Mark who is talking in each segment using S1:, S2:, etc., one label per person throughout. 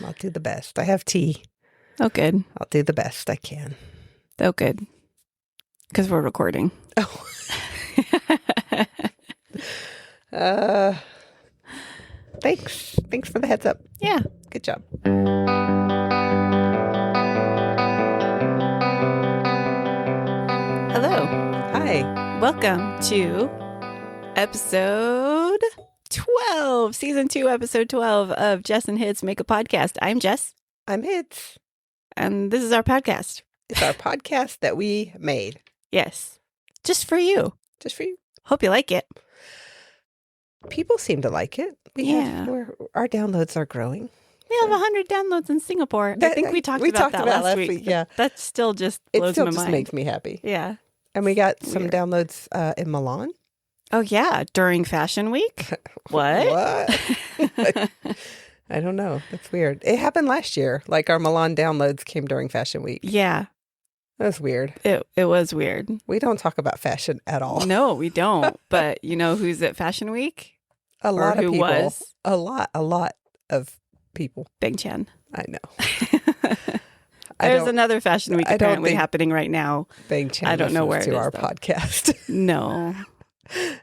S1: I'll do the best. I have tea.
S2: Oh, good.
S1: I'll do the best I can.
S2: Oh, good. Because we're recording.
S1: Oh. Thanks. Thanks for the heads up.
S2: Yeah.
S1: Good job.
S2: Hello.
S1: Hi.
S2: Welcome to episode 12, season 2, episode 12 of Jess and Hyd's Make a Podcast. I'm Jess.
S1: I'm Hids.
S2: And this is our podcast.
S1: It's our podcast that we made.
S2: Yes. Just for you.
S1: Just for you.
S2: Hope you like it.
S1: People seem to like it. Our downloads are growing.
S2: We have 100 downloads in Singapore. I think we talked about that last week.
S1: Yeah.
S2: That still just blows my mind. It still just
S1: makes me happy.
S2: Yeah.
S1: And we got some downloads in Milan.
S2: Oh, yeah. During Fashion Week? What?
S1: What? I don't know. That's weird. It happened last year. Like our Milan downloads came during Fashion Week.
S2: Yeah.
S1: That was weird.
S2: It was weird.
S1: We don't talk about fashion at all.
S2: No, we don't. But you know who's at Fashion Week?
S1: A lot of people.
S2: Was?
S1: A lot of people.
S2: Beng Chen.
S1: I know.
S2: There's another Fashion Week apparently happening right now.
S1: Beng Chen.
S2: I don't know where it is,
S1: to our
S2: though.
S1: podcast.
S2: No.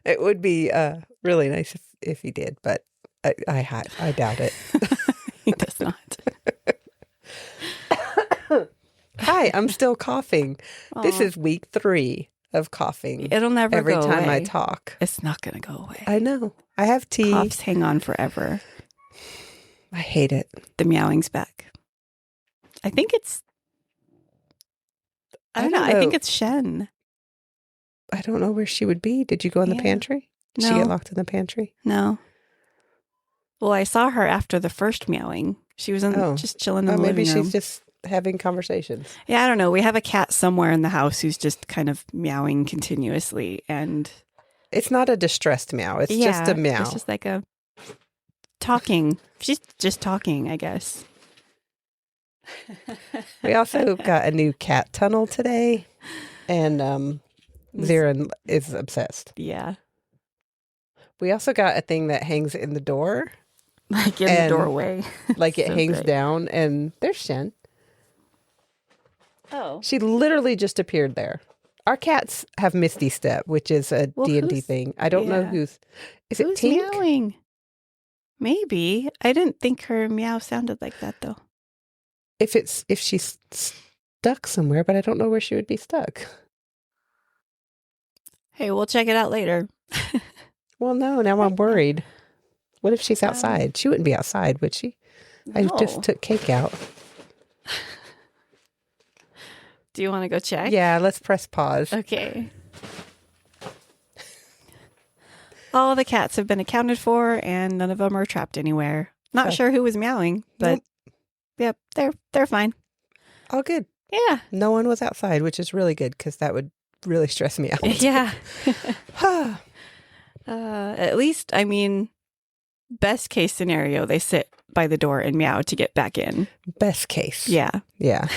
S1: It would be really nice if he did, but I doubt it.
S2: He does not.
S1: Hi, I'm still coughing.
S2: Aww.
S1: This is week 3 of coughing.
S2: It'll never
S1: every
S2: go away.
S1: Every time I talk.
S2: It's not going to go away.
S1: I know. I have tea.
S2: Coughs hang on forever.
S1: I hate it.
S2: The meowing's back. I think it's... I don't know. I think it's Shen.
S1: I don't know where she would be. Did you go in the pantry? Did she get locked in the pantry?
S2: No. Well, I saw her after the first meowing. She was just chilling in the living room.
S1: Maybe she's just having conversations.
S2: Yeah, I don't know. We have a cat somewhere in the house who's just kind of meowing continuously, and
S1: it's not a distressed meow. It's just a meow.
S2: It's just like a talking. She's just talking, I guess.
S1: We also got a new cat tunnel today, and Zarin is obsessed.
S2: Yeah.
S1: We also got a thing that hangs in the door.
S2: Like in the doorway.
S1: Like it hangs down, and there's Shen.
S2: Oh.
S1: She literally just appeared there. Our cats have Misty Step, which is a D&D thing. I don't know who's... Is it Tink?
S2: Who's meowing? Maybe. I didn't think her meow sounded like that, though.
S1: If she's stuck somewhere, but I don't know where she would be stuck.
S2: Hey, we'll check it out later.
S1: Well, no, now I'm worried. What if she's outside? She wouldn't be outside, would she? No. I just took cake out.
S2: Do you want to go check?
S1: Yeah, let's press pause.
S2: Okay. All the cats have been accounted for, and none of them are trapped anywhere. Not sure who was meowing, but yep, they're fine.
S1: All good.
S2: Yeah.
S1: No one was outside, which is really good because that would really stress me out.
S2: Yeah. At least, I mean, best case scenario, they sit by the door and meow to get back in.
S1: Best case.
S2: Yeah.
S1: Yeah.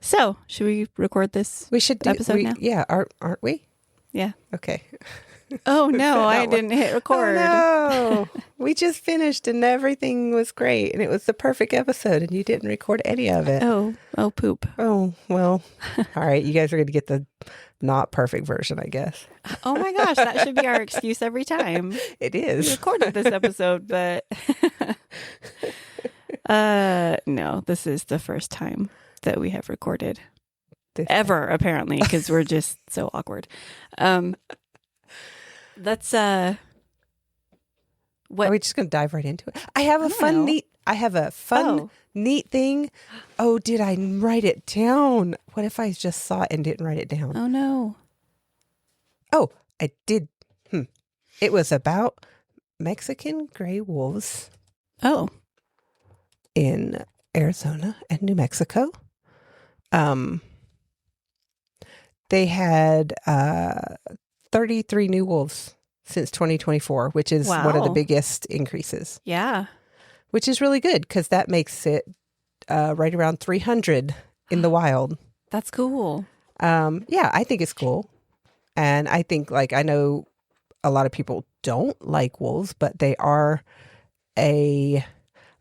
S2: So, should we record this?
S1: We should do
S2: episode now.
S1: Yeah, aren't we?
S2: Yeah.
S1: Okay.
S2: Oh no, I didn't hit record.
S1: Oh, no. We just finished and everything was great and it was the perfect episode and you didn't record any of it.
S2: Oh, poop.
S1: Oh, well. All right, you guys are going to get the not perfect version, I guess.
S2: Oh my gosh, that should be our excuse every time.
S1: It is.
S2: We recorded this episode, but no, this is the first time that we have recorded ever, apparently, because we're just so awkward. That's
S1: what are we just gonna dive right into it? I have a fun neat thing. Oh, did I write it down? What if I just saw it and didn't write it down?
S2: Oh no.
S1: Oh, I did. It was about Mexican gray wolves.
S2: Oh.
S1: In Arizona and New Mexico. They had 33 new wolves since 2024, which is one of the biggest increases.
S2: Yeah.
S1: Which is really good because that makes it right around 300 in the wild.
S2: That's cool.
S1: Yeah, I think it's cool. And I think, I know a lot of people don't like wolves, but they are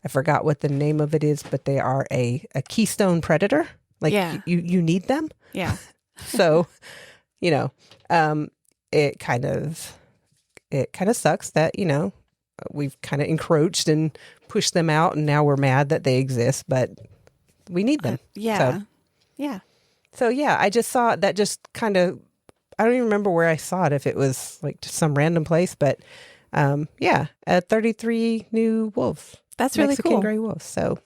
S1: I forgot what the name of it is, but they are a keystone predator. Like you need them.
S2: Yeah.
S1: So, it kind of sucks that, we've kind of encroached and pushed them out, and now we're mad that they exist, but we need them. So I just saw that, just kind of, I don't even remember where I saw it, if it was like just some random place, but 33 new wolves.
S2: That's really
S1: Mexican
S2: cool.
S1: gray wolves. So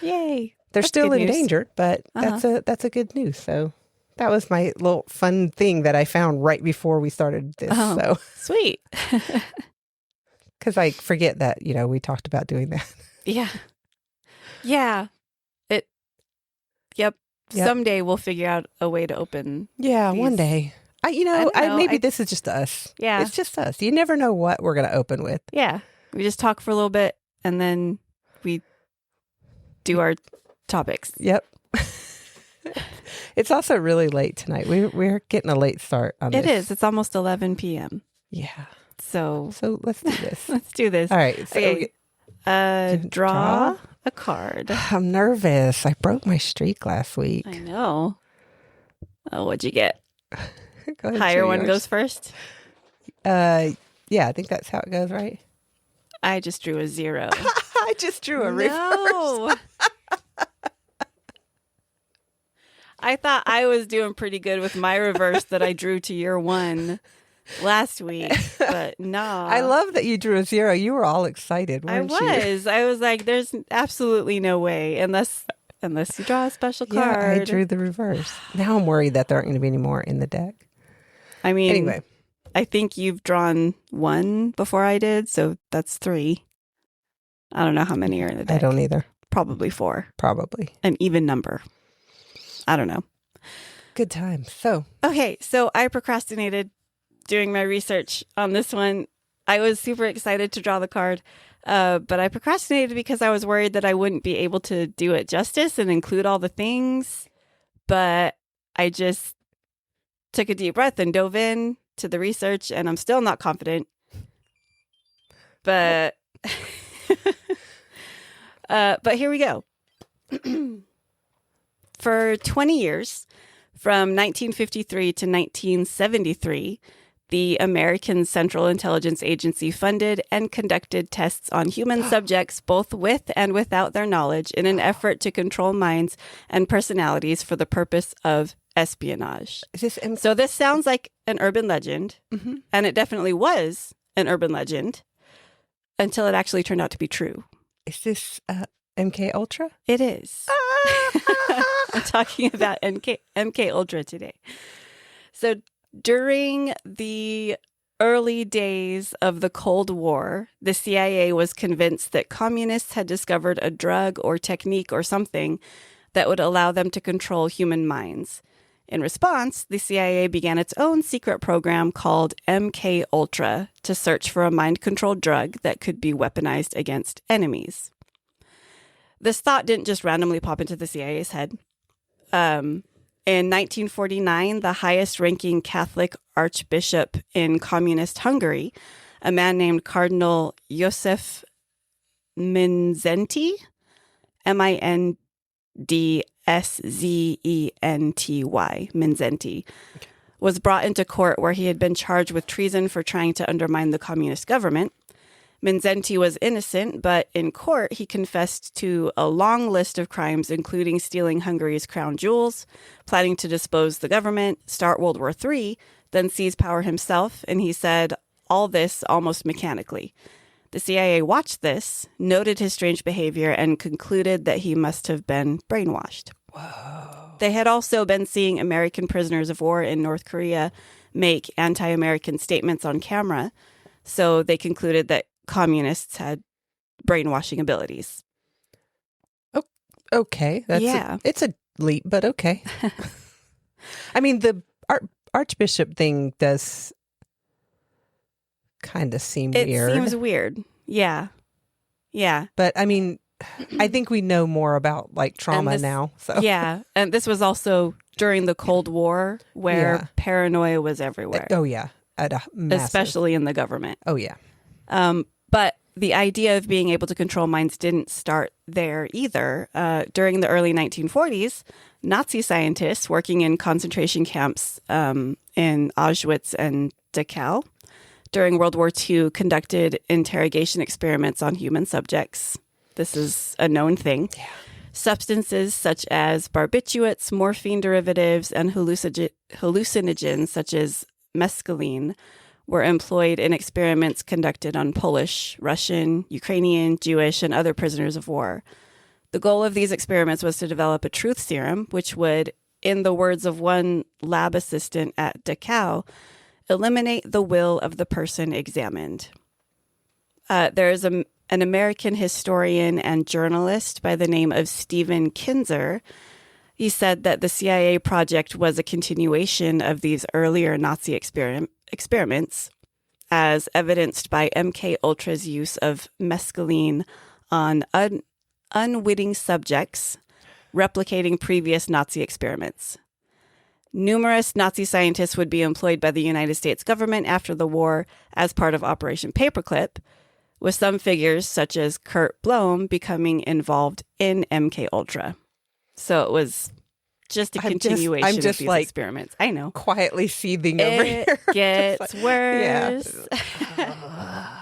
S2: yay.
S1: They're
S2: That's
S1: still
S2: good news.
S1: endangered, but that's a good news. So that was my little fun thing that I found right before we started this. So
S2: sweet.
S1: Because I forget that, we talked about doing that.
S2: Yeah. Yep. Someday we'll figure out a way to open.
S1: Yeah, one day. Maybe this is just us.
S2: Yeah.
S1: It's just us. You never know what we're going to open with.
S2: Yeah. We just talk for a little bit and then we do our topics.
S1: Yep. It's also really late tonight. We're getting a late start on this.
S2: It is. It's almost 11 p.m.
S1: Yeah.
S2: So
S1: let's do this.
S2: Let's do this.
S1: All right. So
S2: okay. Draw a card.
S1: I'm nervous. I broke my streak last week.
S2: I know. Oh, what'd you get?
S1: Go ahead,
S2: Higher one goes first?
S1: Yeah, I think that's how it goes, right?
S2: I just drew a 0.
S1: I just drew a reverse.
S2: I thought I was doing pretty good with my reverse that I drew to your 1 last week, but no.
S1: I love that you drew a 0. You were all excited, weren't you?
S2: I was like, there's absolutely no way unless you draw a special card.
S1: Yeah, I drew the reverse. Now I'm worried that there aren't going to be any more in the deck.
S2: I mean,
S1: anyway,
S2: I think you've drawn 1 before I did, so that's 3. I don't know how many are in the deck.
S1: I don't either.
S2: Probably 4.
S1: Probably.
S2: An even number. I don't know.
S1: Good time. So
S2: I procrastinated doing my research on this one. I was super excited to draw the card, but I procrastinated because I was worried that I wouldn't be able to do it justice and include all the things. But I just took a deep breath and dove in to the research, and I'm still not confident. But but here we go. For 20 years, from 1953 to 1973, the American Central Intelligence Agency funded and conducted tests on human subjects, both with and without their knowledge, in an effort to control minds and personalities for the purpose of espionage. So this sounds like an urban legend, and it definitely was an urban legend until it actually turned out to be true.
S1: Is this MKUltra?
S2: It is. I'm talking about MKUltra today. So during the early days of the Cold War, the CIA was convinced that communists had discovered a drug or technique or something that would allow them to control human minds. In response, the CIA began its own secret program called MKUltra to search for a mind-controlled drug that could be weaponized against enemies. This thought didn't just randomly pop into the CIA's head. In 1949, the highest-ranking Catholic archbishop in communist Hungary, a man named Cardinal Josef Mindszenty, Mindszenty, Mindszenty, was brought into court where he had been charged with treason for trying to undermine the communist government. Mindszenty was innocent, but in court, he confessed to a long list of crimes, including stealing Hungary's crown jewels, planning to depose the government, start World War III, then seize power himself, and he said all this almost mechanically. The CIA watched this, noted his strange behavior, and concluded that he must have been brainwashed.
S1: Whoa.
S2: They had also been seeing American prisoners of war in North Korea make anti-American statements on camera, so they concluded that communists had brainwashing abilities.
S1: Oh, okay. It's a leap, but okay. I mean, the archbishop thing does kind of seem weird.
S2: It seems weird. Yeah.
S1: But I mean, I think we know more about like trauma now. So
S2: yeah. And this was also during the Cold War where paranoia was everywhere.
S1: Oh, yeah. At a massive...
S2: Especially in the government.
S1: Oh, yeah.
S2: But the idea of being able to control minds didn't start there either. During the early 1940s, Nazi scientists working in concentration camps in Auschwitz and Dachau during World War II conducted interrogation experiments on human subjects. This is a known thing.
S1: Yeah.
S2: Substances such as barbiturates, morphine derivatives, and hallucinogens such as mescaline were employed in experiments conducted on Polish, Russian, Ukrainian, Jewish, and other prisoners of war. The goal of these experiments was to develop a truth serum, which would, in the words of one lab assistant at Dachau, eliminate the will of the person examined. There is an American historian and journalist by the name of Stephen Kinzer. He said that the CIA project was a continuation of these earlier Nazi experiments, as evidenced by MKUltra's use of mescaline on unwitting subjects, replicating previous Nazi experiments. Numerous Nazi scientists would be employed by the United States government after the war as part of Operation Paperclip, with some figures such as Kurt Blohm becoming involved in MKUltra. So it was just a continuation of these experiments. I know.
S1: Quietly seething over here.
S2: It gets worse.
S1: Yeah.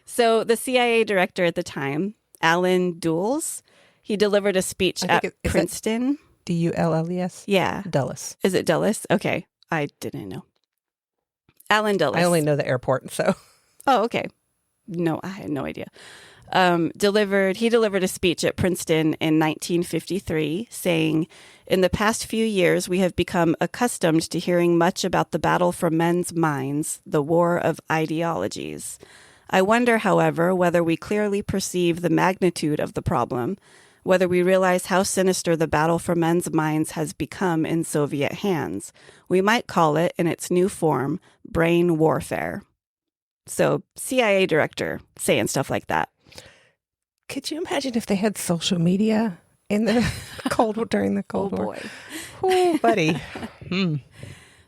S2: So the CIA director at the time, Alan Dulles, he delivered a speech at Princeton.
S1: Dulles?
S2: Yeah.
S1: Dulles.
S2: Is it Dulles? Okay. I didn't know. Alan Dulles.
S1: I only know the airport, so.
S2: Oh, okay. No, I had no idea. He delivered a speech at Princeton in 1953 saying, "In the past few years, we have become accustomed to hearing much about the battle for men's minds, the war of ideologies. I wonder, however, whether we clearly perceive the magnitude of the problem, whether we realize how sinister the battle for men's minds has become in Soviet hands. We might call it, in its new form, brain warfare." So, CIA director saying stuff like that.
S1: Could you imagine if they had social media in the during the Cold War?
S2: Boy.
S1: Oh, buddy.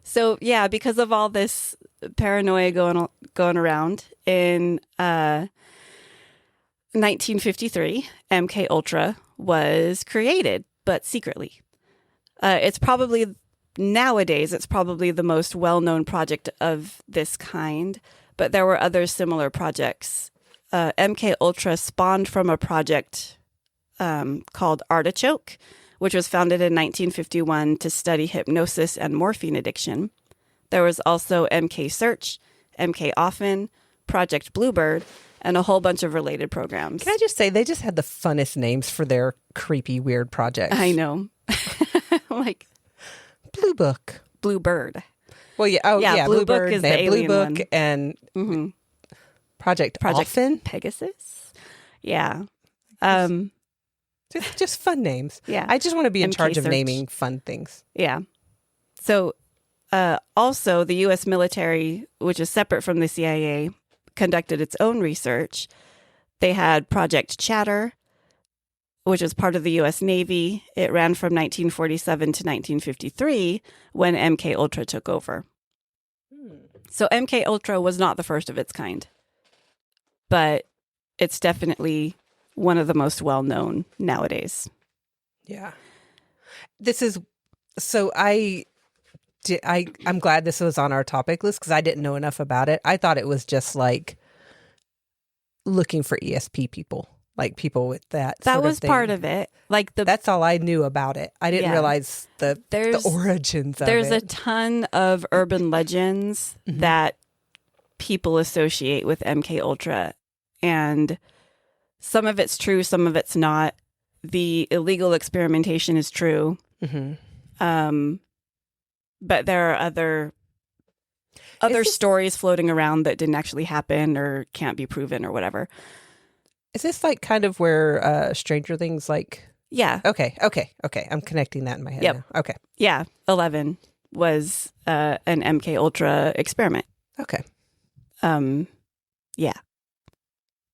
S2: So, yeah, because of all this paranoia going around in 1953, MKUltra was created, but secretly. Nowadays, it's probably the most well-known project of this kind, but there were other similar projects. MKUltra spawned from a project called Artichoke, which was founded in 1951 to study hypnosis and morphine addiction. There was also MK Search, MK Often, Project Bluebird, and a whole bunch of related programs.
S1: Can I just say, they just had the funnest names for their creepy, weird projects.
S2: I know. Like
S1: Blue Book.
S2: Bluebird.
S1: Well, yeah. Oh, yeah.
S2: Blue
S1: Bluebird.
S2: Book is
S1: they
S2: the
S1: had
S2: alien
S1: Blue Book
S2: one.
S1: and Project Often.
S2: Pegasus. Yeah.
S1: Just fun names.
S2: Yeah.
S1: I just want to be in
S2: MK
S1: charge of
S2: Search.
S1: naming fun things.
S2: Yeah. So also the U.S. military, which is separate from the CIA, conducted its own research. They had Project Chatter, which was part of the U.S. Navy. It ran from 1947 to 1953 when MKUltra took over. So MKUltra was not the first of its kind, but it's definitely one of the most well-known nowadays.
S1: Yeah. This is, so I'm glad this was on our topic list because I didn't know enough about it. I thought it was just like looking for ESP people, like people with that.
S2: That
S1: sort
S2: was
S1: of thing.
S2: part of it. Like
S1: that's all I knew about it. I didn't realize the origins of it.
S2: There's a ton of urban legends that people associate with MKUltra, and some of it's true, some of it's not. The illegal experimentation is true. But there are other stories floating around that didn't actually happen or can't be proven or whatever.
S1: Is this like kind of where Stranger Things like?
S2: Yeah.
S1: Okay. I'm connecting that in my head now. Okay.
S2: Yeah. 11 was an MKUltra experiment.
S1: Okay.
S2: Yeah.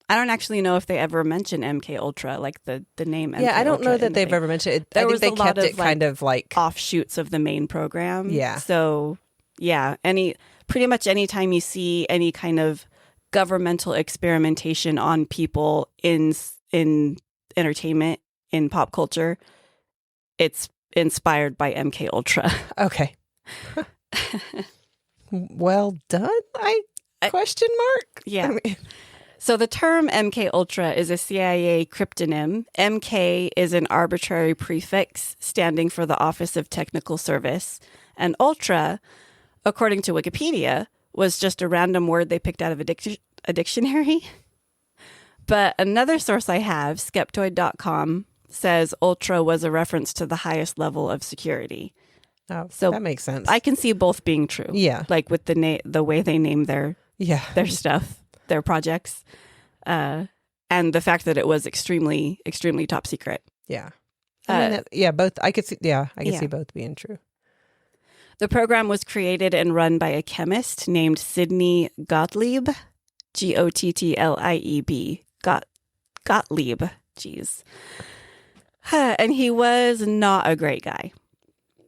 S2: I don't actually know if they ever mention MKUltra, like the name MKUltra.
S1: Yeah, I don't know that they've ever mentioned it. I think they kept it kind of like
S2: offshoots of the main program.
S1: Yeah.
S2: So, yeah, pretty much anytime you see any kind of governmental experimentation on people in entertainment, in pop culture. It's inspired by MKUltra.
S1: Okay. Well done, question mark?
S2: Yeah.
S1: I mean,
S2: So the term MKUltra is a CIA cryptonym. MK is an arbitrary prefix standing for the Office of Technical Service. And Ultra, according to Wikipedia, was just a random word they picked out of a dictionary. But another source I have, Skeptoid.com, says Ultra was a reference to the highest level of security.
S1: oh,
S2: So
S1: that makes sense.
S2: I can see both being true.
S1: Yeah.
S2: Like with the way they name their stuff, their projects, and the fact that it was extremely, extremely top secret.
S1: Yeah. I mean, both. I could see. Yeah, I could
S2: Yeah.
S1: see both being true.
S2: The program was created and run by a chemist named Sidney Gottlieb, Gottlib. Gottlieb. Jeez. And he was not a great guy.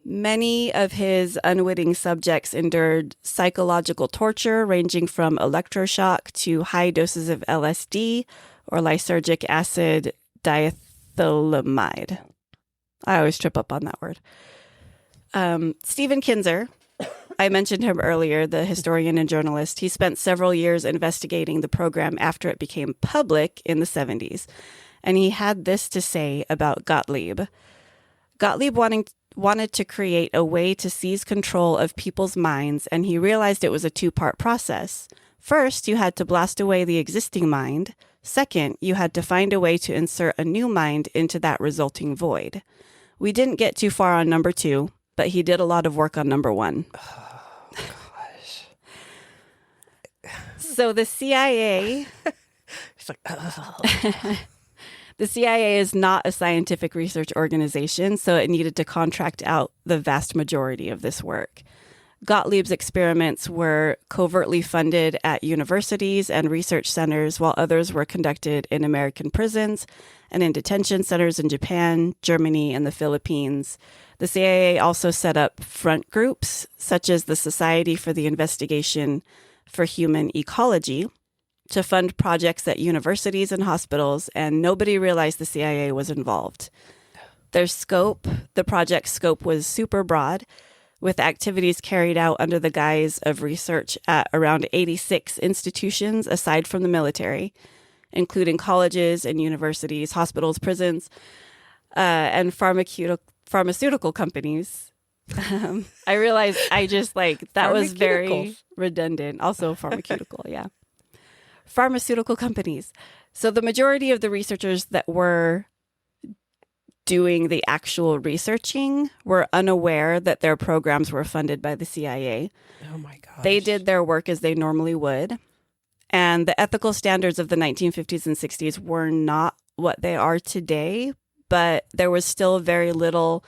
S2: Many of his unwitting subjects endured psychological torture ranging from electroshock to high doses of LSD or lysergic acid diethylamide. I always trip up on that word. Stephen Kinzer, I mentioned him earlier, the historian and journalist. He spent several years investigating the program after it became public in the 70s. And he had this to say about Gottlieb. Gottlieb wanted to create a way to seize control of people's minds, and he realized it was a two-part process. First, you had to blast away the existing mind. Second, you had to find a way to insert a new mind into that resulting void. We didn't get too far on number 2, but he did a lot of work on number 1.
S1: Oh, gosh.
S2: So the CIA...
S1: It's like, oh.
S2: The CIA is not a scientific research organization, so it needed to contract out the vast majority of this work. Gottlieb's experiments were covertly funded at universities and research centers, while others were conducted in American prisons and in detention centers in Japan, Germany, and the Philippines. The CIA also set up front groups, such as the Society for the Investigation for Human Ecology, to fund projects at universities and hospitals, and nobody realized the CIA was involved. The project's scope was super broad, with activities carried out under the guise of research at around 86 institutions aside from the military, including colleges and universities, hospitals, prisons, and pharmaceutical companies. I realized that was very redundant. Also pharmaceutical, yeah. Pharmaceutical companies. So the majority of the researchers that were doing the actual researching were unaware that their programs were funded by the CIA.
S1: Oh my gosh.
S2: They did their work as they normally would. And the ethical standards of the 1950s and 60s were not what they are today, but there was still very little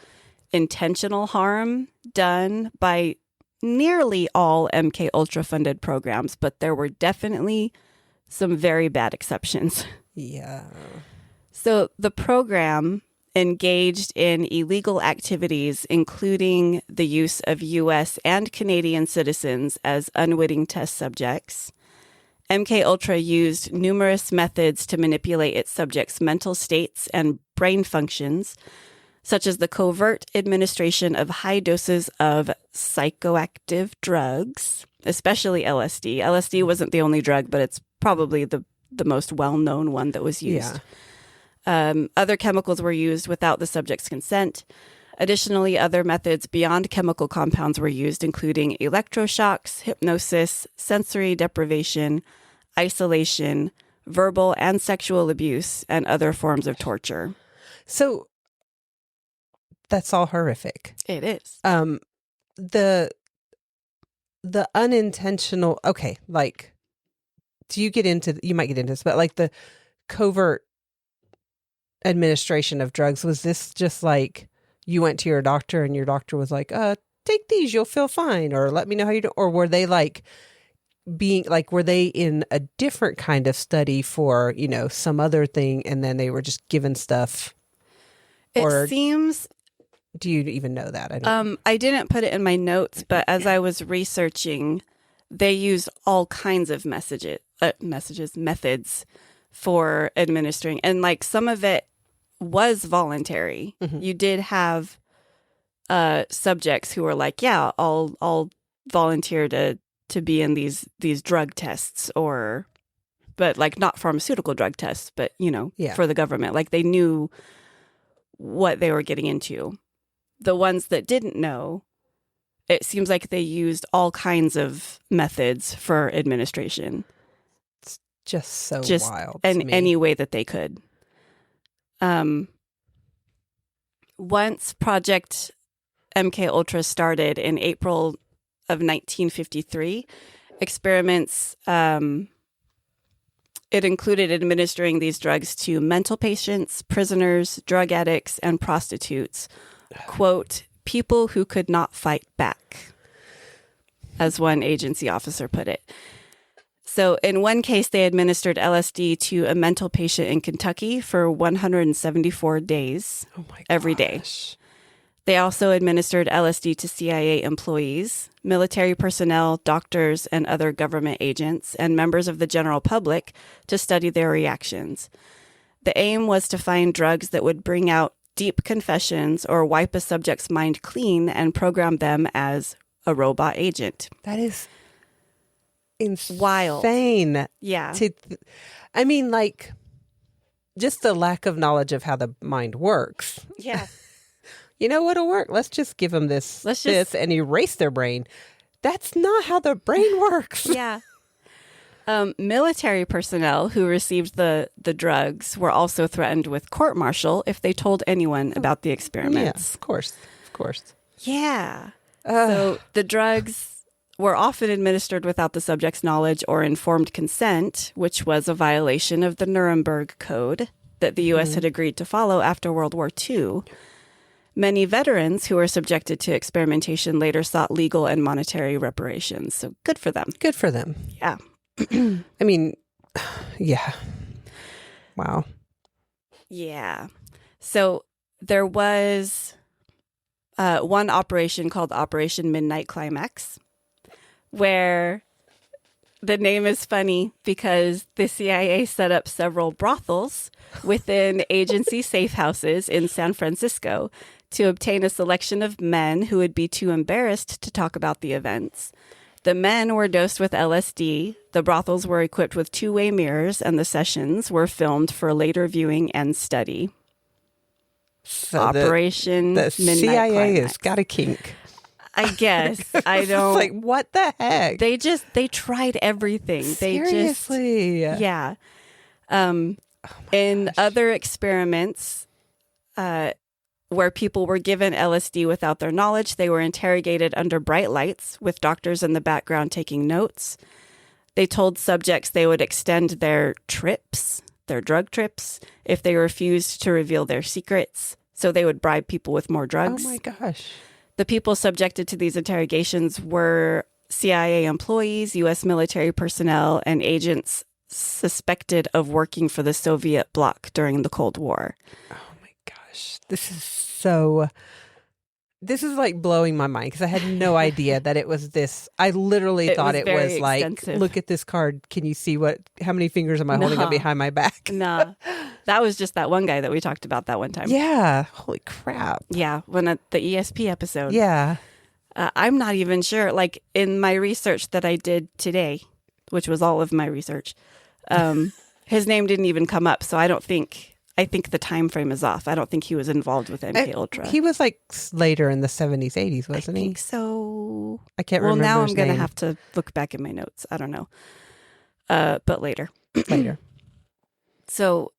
S2: intentional harm done by nearly all MKUltra funded programs, but there were definitely some very bad exceptions.
S1: Yeah.
S2: So the program engaged in illegal activities, including the use of U.S. and Canadian citizens as unwitting test subjects. MKUltra used numerous methods to manipulate its subjects' mental states and brain functions, such as the covert administration of high doses of psychoactive drugs, especially LSD. LSD wasn't the only drug, but it's probably the most well-known one that was used. Yeah. Other chemicals were used without the subject's consent. Additionally, other methods beyond chemical compounds were used, including electroshocks, hypnosis, sensory deprivation, isolation, verbal and sexual abuse, and other forms of torture.
S1: So that's all horrific.
S2: It is.
S1: The unintentional, okay, like, you might get into this, but like the covert administration of drugs, was this just like you went to your doctor and your doctor was like, take these, you'll feel fine, or let me know how you do, or were they like were they in a different kind of study for, some other thing, and then they were just given stuff?
S2: It seems.
S1: Do you even know that?
S2: I didn't put it in my notes, but as I was researching, they used all kinds of methods for administering. And like some of it was voluntary.
S1: Mm-hmm.
S2: You did have subjects who were like, yeah, I'll volunteer to be in these drug tests, but like not pharmaceutical drug tests, but for the government. Like they knew what they were getting into. The ones that didn't know, it seems like they used all kinds of methods for administration.
S1: It's just so wild.
S2: In any way that they could. Once Project MKUltra started in April of 1953, experiments, it included administering these drugs to mental patients, prisoners, drug addicts, and prostitutes. Quote, people who could not fight back, as one agency officer put it. So in one case, they administered LSD to a mental patient in Kentucky for 174 days every day. They also administered LSD to CIA employees, military personnel, doctors, and other government agents, and members of the general public to study their reactions. The aim was to find drugs that would bring out deep confessions or wipe a subject's mind clean and program them as a robot agent.
S1: That is insane.
S2: Wild. Yeah.
S1: I mean, like, just the lack of knowledge of how the mind works.
S2: Yeah.
S1: You know what'll work? Let's just give them this and erase their brain. That's not how the brain works.
S2: Yeah. Military personnel who received the drugs were also threatened with court-martial if they told anyone about the experiments.
S1: Yeah, of course.
S2: Yeah. So the drugs were often administered without the subject's knowledge or informed consent, which was a violation of the Nuremberg Code that the U.S. had agreed to follow after World War II. Many veterans who were subjected to experimentation later sought legal and monetary reparations. So good for them.
S1: Good for them.
S2: Yeah.
S1: I mean, yeah. Wow.
S2: Yeah. So there was one operation called Operation Midnight Climax, where the name is funny because the CIA set up several brothels within agency safe houses in San Francisco to obtain a selection of men who would be too embarrassed to talk about the events. The men were dosed with LSD, the brothels were equipped with two-way mirrors, and the sessions were filmed for later viewing and study.
S1: So
S2: Operation
S1: the
S2: Midnight
S1: CIA
S2: Climax.
S1: has got a kink.
S2: I guess. I don't.
S1: Like, what the heck?
S2: They tried everything.
S1: Seriously?
S2: Yeah. In other experiments, where people were given LSD without their knowledge, they were interrogated under bright lights with doctors in the background taking notes. They told subjects they would extend their drug trips, if they refused to reveal their secrets. So they would bribe people with more drugs.
S1: Oh my gosh.
S2: The people subjected to these interrogations were CIA employees, U.S. military personnel, and agents suspected of working for the Soviet bloc during the Cold War.
S1: Oh my gosh. This is like blowing my mind because I had no idea that it was this. I literally thought it was like,
S2: extensive.
S1: Look at this card. Can you see how many fingers am I holding up behind my back?
S2: No, that was just that one guy that we talked about that one time.
S1: Yeah. Holy crap.
S2: Yeah. When at the ESP episode.
S1: Yeah.
S2: I'm not even sure. Like in my research that I did today, which was all of my research, his name didn't even come up. So I think the time frame is off. I don't think he was involved with MKUltra.
S1: He was like later in the 70s, 80s, wasn't he?
S2: I think so.
S1: I can't remember.
S2: Well, now
S1: his
S2: I'm going to
S1: name.
S2: have to look back in my notes. I don't know. But later.
S1: Later.
S2: So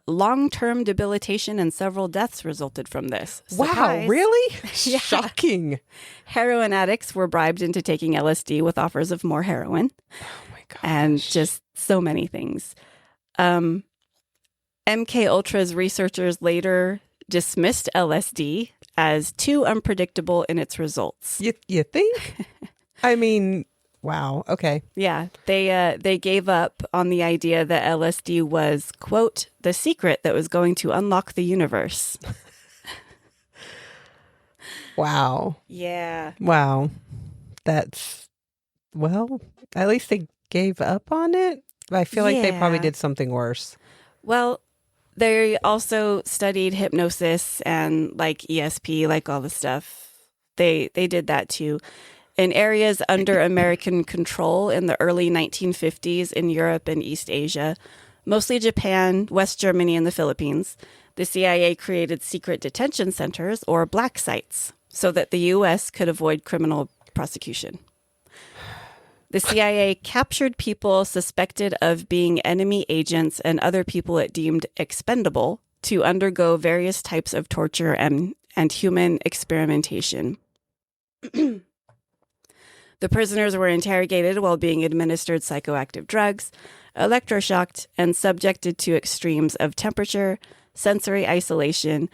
S2: long-term debilitation and several deaths resulted from this.
S1: Wow,
S2: Surprise.
S1: really?
S2: Yeah.
S1: Shocking.
S2: Heroin addicts were bribed into taking LSD with offers of more heroin.
S1: Oh my gosh.
S2: And just so many things. MKUltra's researchers later dismissed LSD as too unpredictable in its results.
S1: You think? I mean, wow. Okay.
S2: Yeah, they gave up on the idea that LSD was, quote, the secret that was going to unlock the universe.
S1: Wow.
S2: Yeah.
S1: Wow. That's Well, at least they gave up on it. I feel like they probably
S2: Yeah.
S1: did something worse.
S2: Well, they also studied hypnosis and like ESP, like all the stuff. They did that too. In areas under American control in the early 1950s in Europe and East Asia, mostly Japan, West Germany, and the Philippines, the CIA created secret detention centers or black sites so that the U.S. could avoid criminal prosecution. The CIA captured people suspected of being enemy agents and other people it deemed expendable to undergo various types of torture and human experimentation. The prisoners were interrogated while being administered psychoactive drugs, electroshocked, and subjected to extremes of temperature, sensory isolation,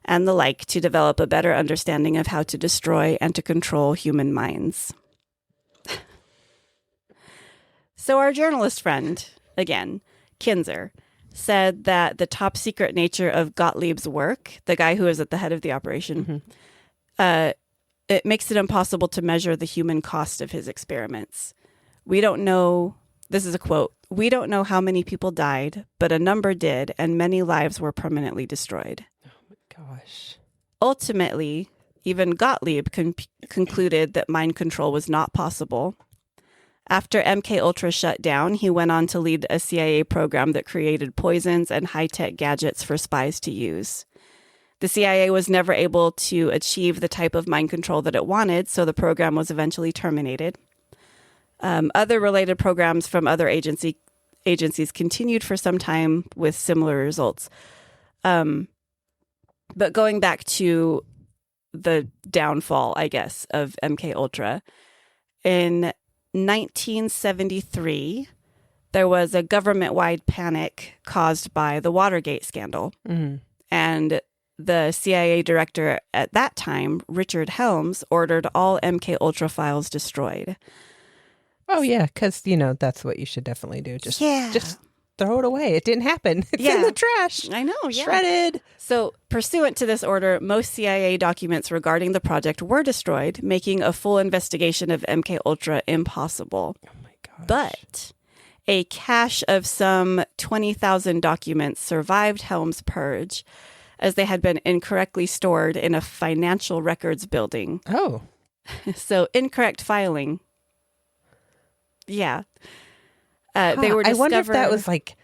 S2: and the like to develop a better understanding of how to destroy and to control human minds. So our journalist friend, again, Kinzer, said that the top secret nature of Gottlieb's work, the guy who is at the head of the operation, it makes it impossible to measure the human cost of his experiments. We don't know, this is a quote, "We don't know how many people died, but a number did, and many lives were permanently destroyed."
S1: Oh my gosh.
S2: Ultimately, even Gottlieb concluded that mind control was not possible. After MKUltra shut down, he went on to lead a CIA program that created poisons and high-tech gadgets for spies to use. The CIA was never able to achieve the type of mind control that it wanted, so the program was eventually terminated. Other related programs from other agencies continued for some time with similar results. But going back to the downfall, I guess, of MKUltra, in 1973, there was a government-wide panic caused by the Watergate scandal. And the CIA director at that time, Richard Helms, ordered all MKUltra files destroyed.
S1: Oh, yeah, because, that's what you should definitely do. Just throw it away. It didn't happen. It's in the trash.
S2: I know, yeah.
S1: Shredded.
S2: So, pursuant to this order, most CIA documents regarding the project were destroyed, making a full investigation of MKUltra impossible.
S1: Oh, my gosh.
S2: But a cache of some 20,000 documents survived Helms' purge, as they had been incorrectly stored in a financial records building.
S1: Oh.
S2: So, incorrect filing. Yeah. They were discovered.
S1: I wonder if that was like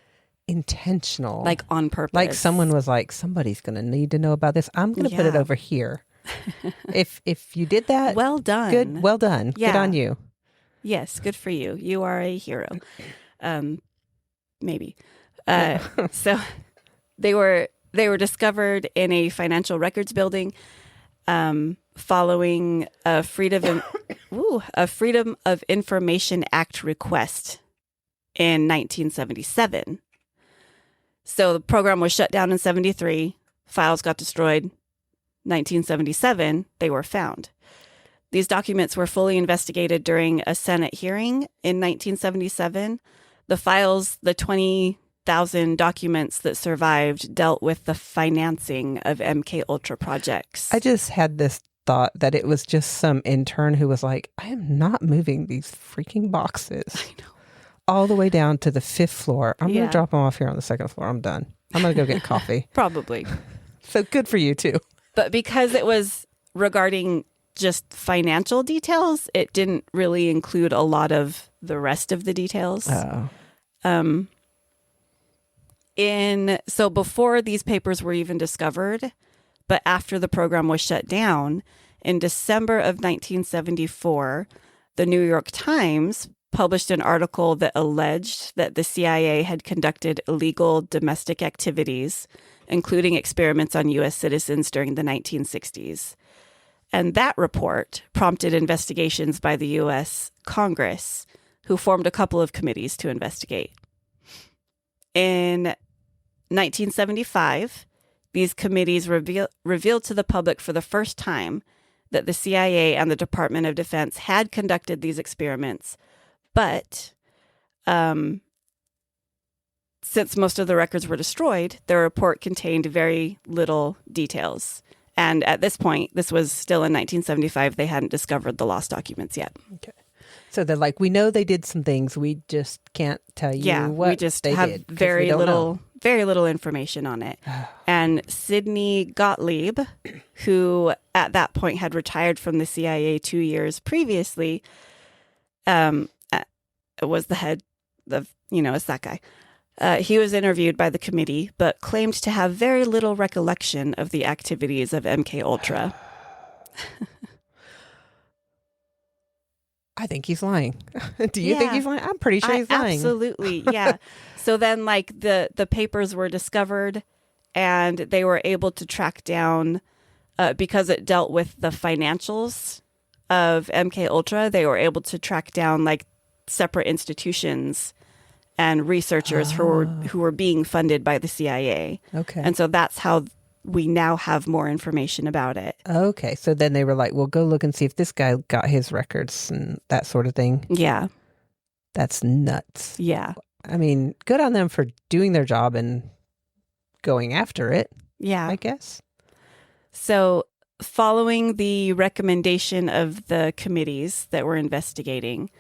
S1: intentional.
S2: Like on purpose.
S1: Like someone was like, somebody's going to need to know about this. I'm going to put it over here. If you did that.
S2: Well done.
S1: Good. Well done.
S2: Yeah.
S1: Good on you.
S2: Yes. Good for you. You are a hero. Maybe. So they were discovered in a financial records building following a Freedom of Information Act request in 1977. So the program was shut down in 73. Files got destroyed. 1977, they were found. These documents were fully investigated during a Senate hearing in 1977. The files, the 20,000 documents that survived, dealt with the financing of MKUltra projects.
S1: I just had this thought that it was just some intern who was like, I am not moving these freaking boxes.
S2: I know.
S1: All the way down to the 5th floor. I'm going to drop them off here on the 2nd floor. I'm done. I'm going to go get coffee.
S2: Probably.
S1: So good for you too.
S2: But because it was regarding just financial details, it didn't really include a lot of the rest of the details.
S1: Oh.
S2: So before these papers were even discovered, but after the program was shut down, in December of 1974, the New York Times published an article that alleged that the CIA had conducted illegal domestic activities, including experiments on U.S. citizens during the 1960s. And that report prompted investigations by the U.S. Congress, who formed a couple of committees to investigate. In 1975, these committees revealed to the public for the first time that the CIA and the Department of Defense had conducted these experiments, but since most of the records were destroyed, the report contained very little details. And at this point, this was still in 1975, they hadn't discovered the lost documents yet.
S1: Okay. So they're like, we know they did some things. We just can't tell you what
S2: we just
S1: they
S2: have
S1: did,
S2: very little information on it. And Sidney Gottlieb, who at that point had retired from the CIA 2 years previously, was the head of, it's that guy. He was interviewed by the committee, but claimed to have very little recollection of the activities of MKUltra.
S1: I think he's lying. Do you think he's lying? I'm pretty sure he's lying.
S2: Absolutely, yeah. So then, like, the papers were discovered, and they were able to track down, because it dealt with the financials of MKUltra, they were able to track down, like, separate institutions and researchers who were being funded by the CIA.
S1: Okay.
S2: And so that's how we now have more information about it.
S1: Okay. So then they were like, well, go look and see if this guy got his records and that sort of thing.
S2: Yeah.
S1: That's nuts.
S2: Yeah.
S1: I mean, good on them for doing their job and going after it.
S2: Yeah.
S1: I guess.
S2: So following the recommendation of the committees that were investigating,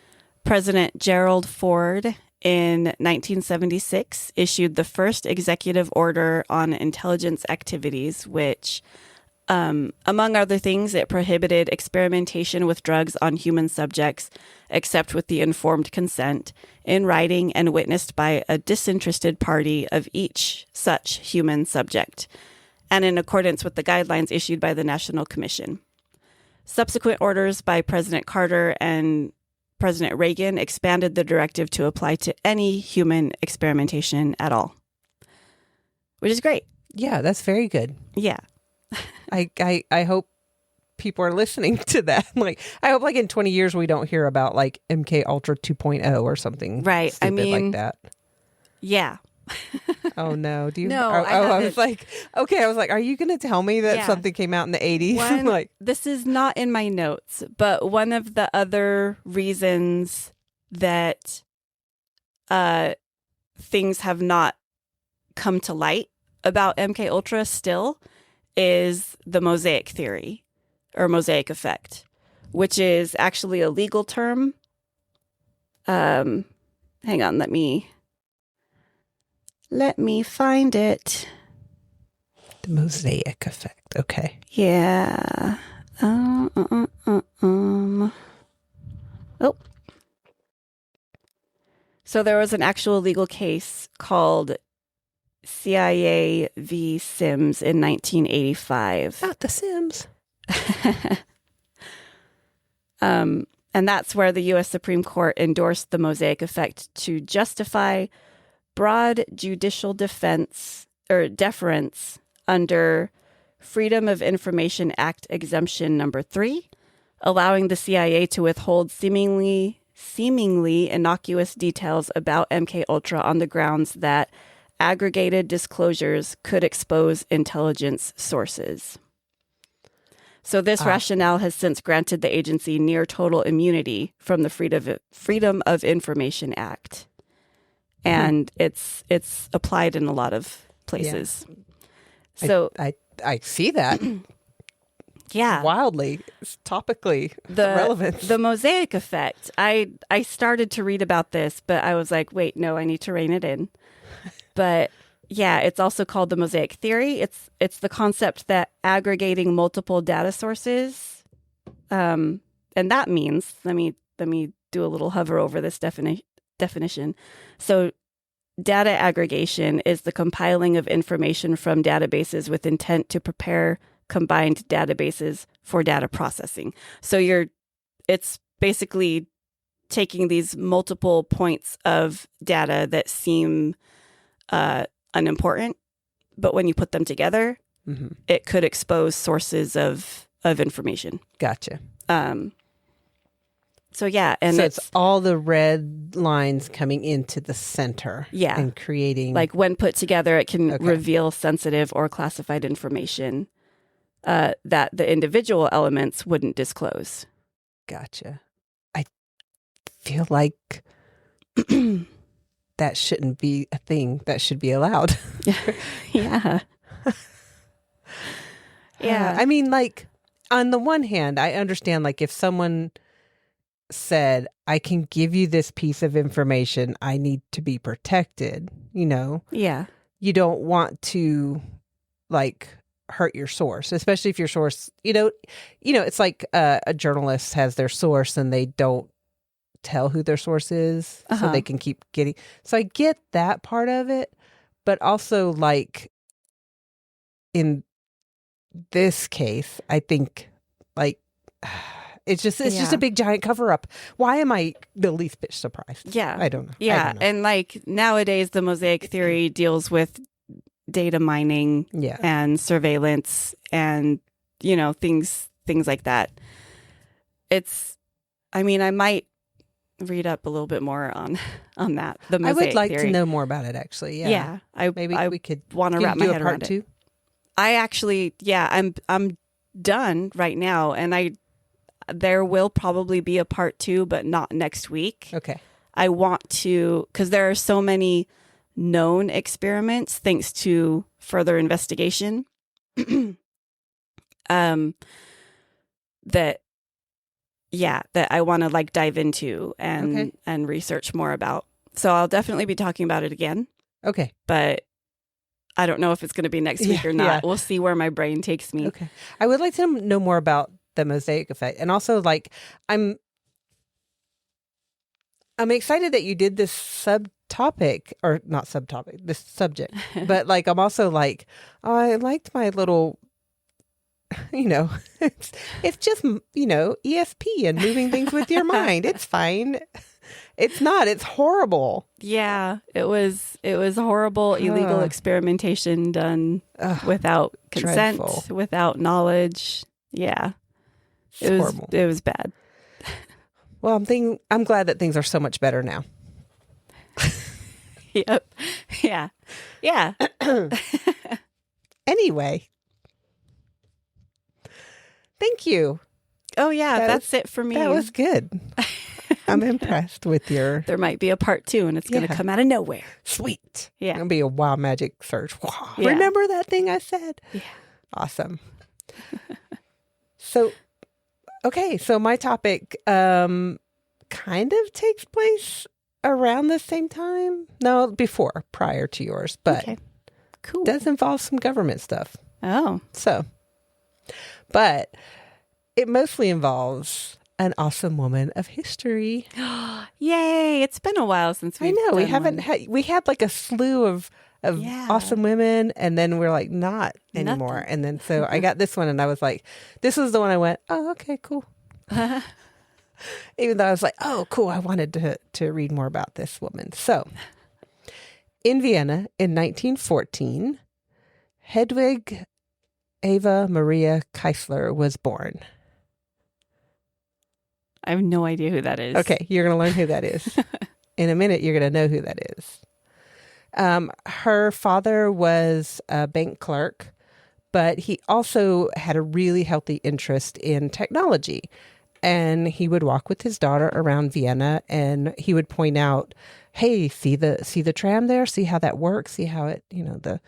S2: President Gerald Ford in 1976 issued the first executive order on intelligence activities, which, among other things, it prohibited experimentation with drugs on human subjects, except with the informed consent, in writing and witnessed by a disinterested party of each such human subject, and in accordance with the guidelines issued by the National Commission. Subsequent orders by President Carter and President Reagan expanded the directive to apply to any human experimentation at all, which is great.
S1: Yeah, that's very good.
S2: Yeah.
S1: I hope people are listening to that. Like, I hope like in 20 years we don't hear about like MKUltra 2.0 or something.
S2: Right.
S1: Stupid like that.
S2: Yeah.
S1: Oh no! Do you?
S2: No.
S1: I was like, okay. I was like, are you going to tell me that something came out in the 80s? Like,
S2: this is not in my notes, but one of the other reasons that things have not come to light about MKUltra still is the mosaic theory or mosaic effect, which is actually a legal term. Hang on, let me find it.
S1: The mosaic effect. Okay.
S2: Yeah. Oh. So there was an actual legal case called CIA v. Sims in 1985.
S1: Not the Sims.
S2: And that's where the U.S. Supreme Court endorsed the mosaic effect to justify broad judicial defense or deference under Freedom of Information Act exemption number 3, allowing the CIA to withhold seemingly innocuous details about MKUltra on the grounds that aggregated disclosures could expose intelligence sources. So this rationale has since granted the agency near total immunity from the Freedom of Information Act. And it's applied in a lot of places. Yeah. So
S1: I see that.
S2: Yeah.
S1: Wildly, topically relevant.
S2: The mosaic effect. I started to read about this, but I was like, wait, no, I need to rein it in. But yeah, it's also called the mosaic theory. It's the concept that aggregating multiple data sources, and that means, let me do a little hover over this definition. So data aggregation is the compiling of information from databases with intent to prepare combined databases for data processing. So it's basically taking these multiple points of data that seem unimportant, but when you put them together, it could expose sources of information.
S1: Gotcha.
S2: So yeah, and
S1: so it's all the red lines coming into the center.
S2: Yeah.
S1: And creating,
S2: like when put together, it can reveal sensitive or classified information that the individual elements wouldn't disclose.
S1: Gotcha. I feel like that shouldn't be a thing that should be allowed.
S2: Yeah. Yeah.
S1: I mean, like, on the one hand, I understand, like, if someone said, I can give you this piece of information. I need to be protected.
S2: Yeah.
S1: You don't want to like hurt your source, especially if your source, it's like a journalist has their source and they don't tell who their source is so they can keep getting. So I get that part of it, but also like in this case, I think like it's just a big giant cover up. Why am I the least bit surprised?
S2: Yeah.
S1: I don't know.
S2: Yeah. And like nowadays the mosaic theory deals with data mining and surveillance and, things like that. I might read up a little bit more on that. The mosaic
S1: I would like
S2: theory.
S1: to know more about it actually. Yeah.
S2: Maybe
S1: we could
S2: want to wrap my head around
S1: it.
S2: I actually, I'm done right now, and there will probably be a part 2, but not next week.
S1: Okay.
S2: I want to, because there are so many known experiments thanks to further investigation that I want to like dive into and research more about. So I'll definitely be talking about it again.
S1: Okay.
S2: But I don't know if it's going to be next week or not. Yeah. We'll see where my brain takes me.
S1: Okay. I would like to know more about the mosaic effect. And also like I'm excited that you did this subtopic, or not subtopic, this subject. But like I'm also like, I liked my little it's just, ESP and moving things with your mind. It's fine. It's not. It's horrible.
S2: Yeah, it was horrible, illegal experimentation done without consent, dreadful. Without knowledge. Yeah, it was horrible. It was bad.
S1: Well, I'm glad that things are so much better now.
S2: Yep. Yeah. Yeah.
S1: Anyway. Thank you.
S2: Oh, yeah. That's it for me.
S1: That was good. I'm impressed with your...
S2: There might be a part 2 and it's going to come out of nowhere.
S1: Sweet.
S2: Yeah.
S1: It'll be a wild magic search. Wow. Yeah. Remember that thing I said?
S2: Yeah.
S1: Awesome. So my topic kind of takes place around the same time. No, prior to yours. But
S2: cool.
S1: Does involve some government stuff.
S2: Oh.
S1: But it mostly involves an awesome woman of history.
S2: Yay! It's been a while since we.
S1: I know we had like a slew of awesome women, and then we're like not anymore. And then so I got this one, and I was like, this was the one I went, oh, okay, cool. Even though I was like, oh, cool, I wanted to read more about this woman. So in Vienna in 1914, Hedwig Eva Maria Kiesler was born.
S2: I have no idea who that is.
S1: Okay, you're going to learn who that is. In a minute, you're going to know who that is. Her father was a bank clerk, but he also had a really healthy interest in technology. And he would walk with his daughter around Vienna, and he would point out, hey, see the tram there? See how that works? See how it, the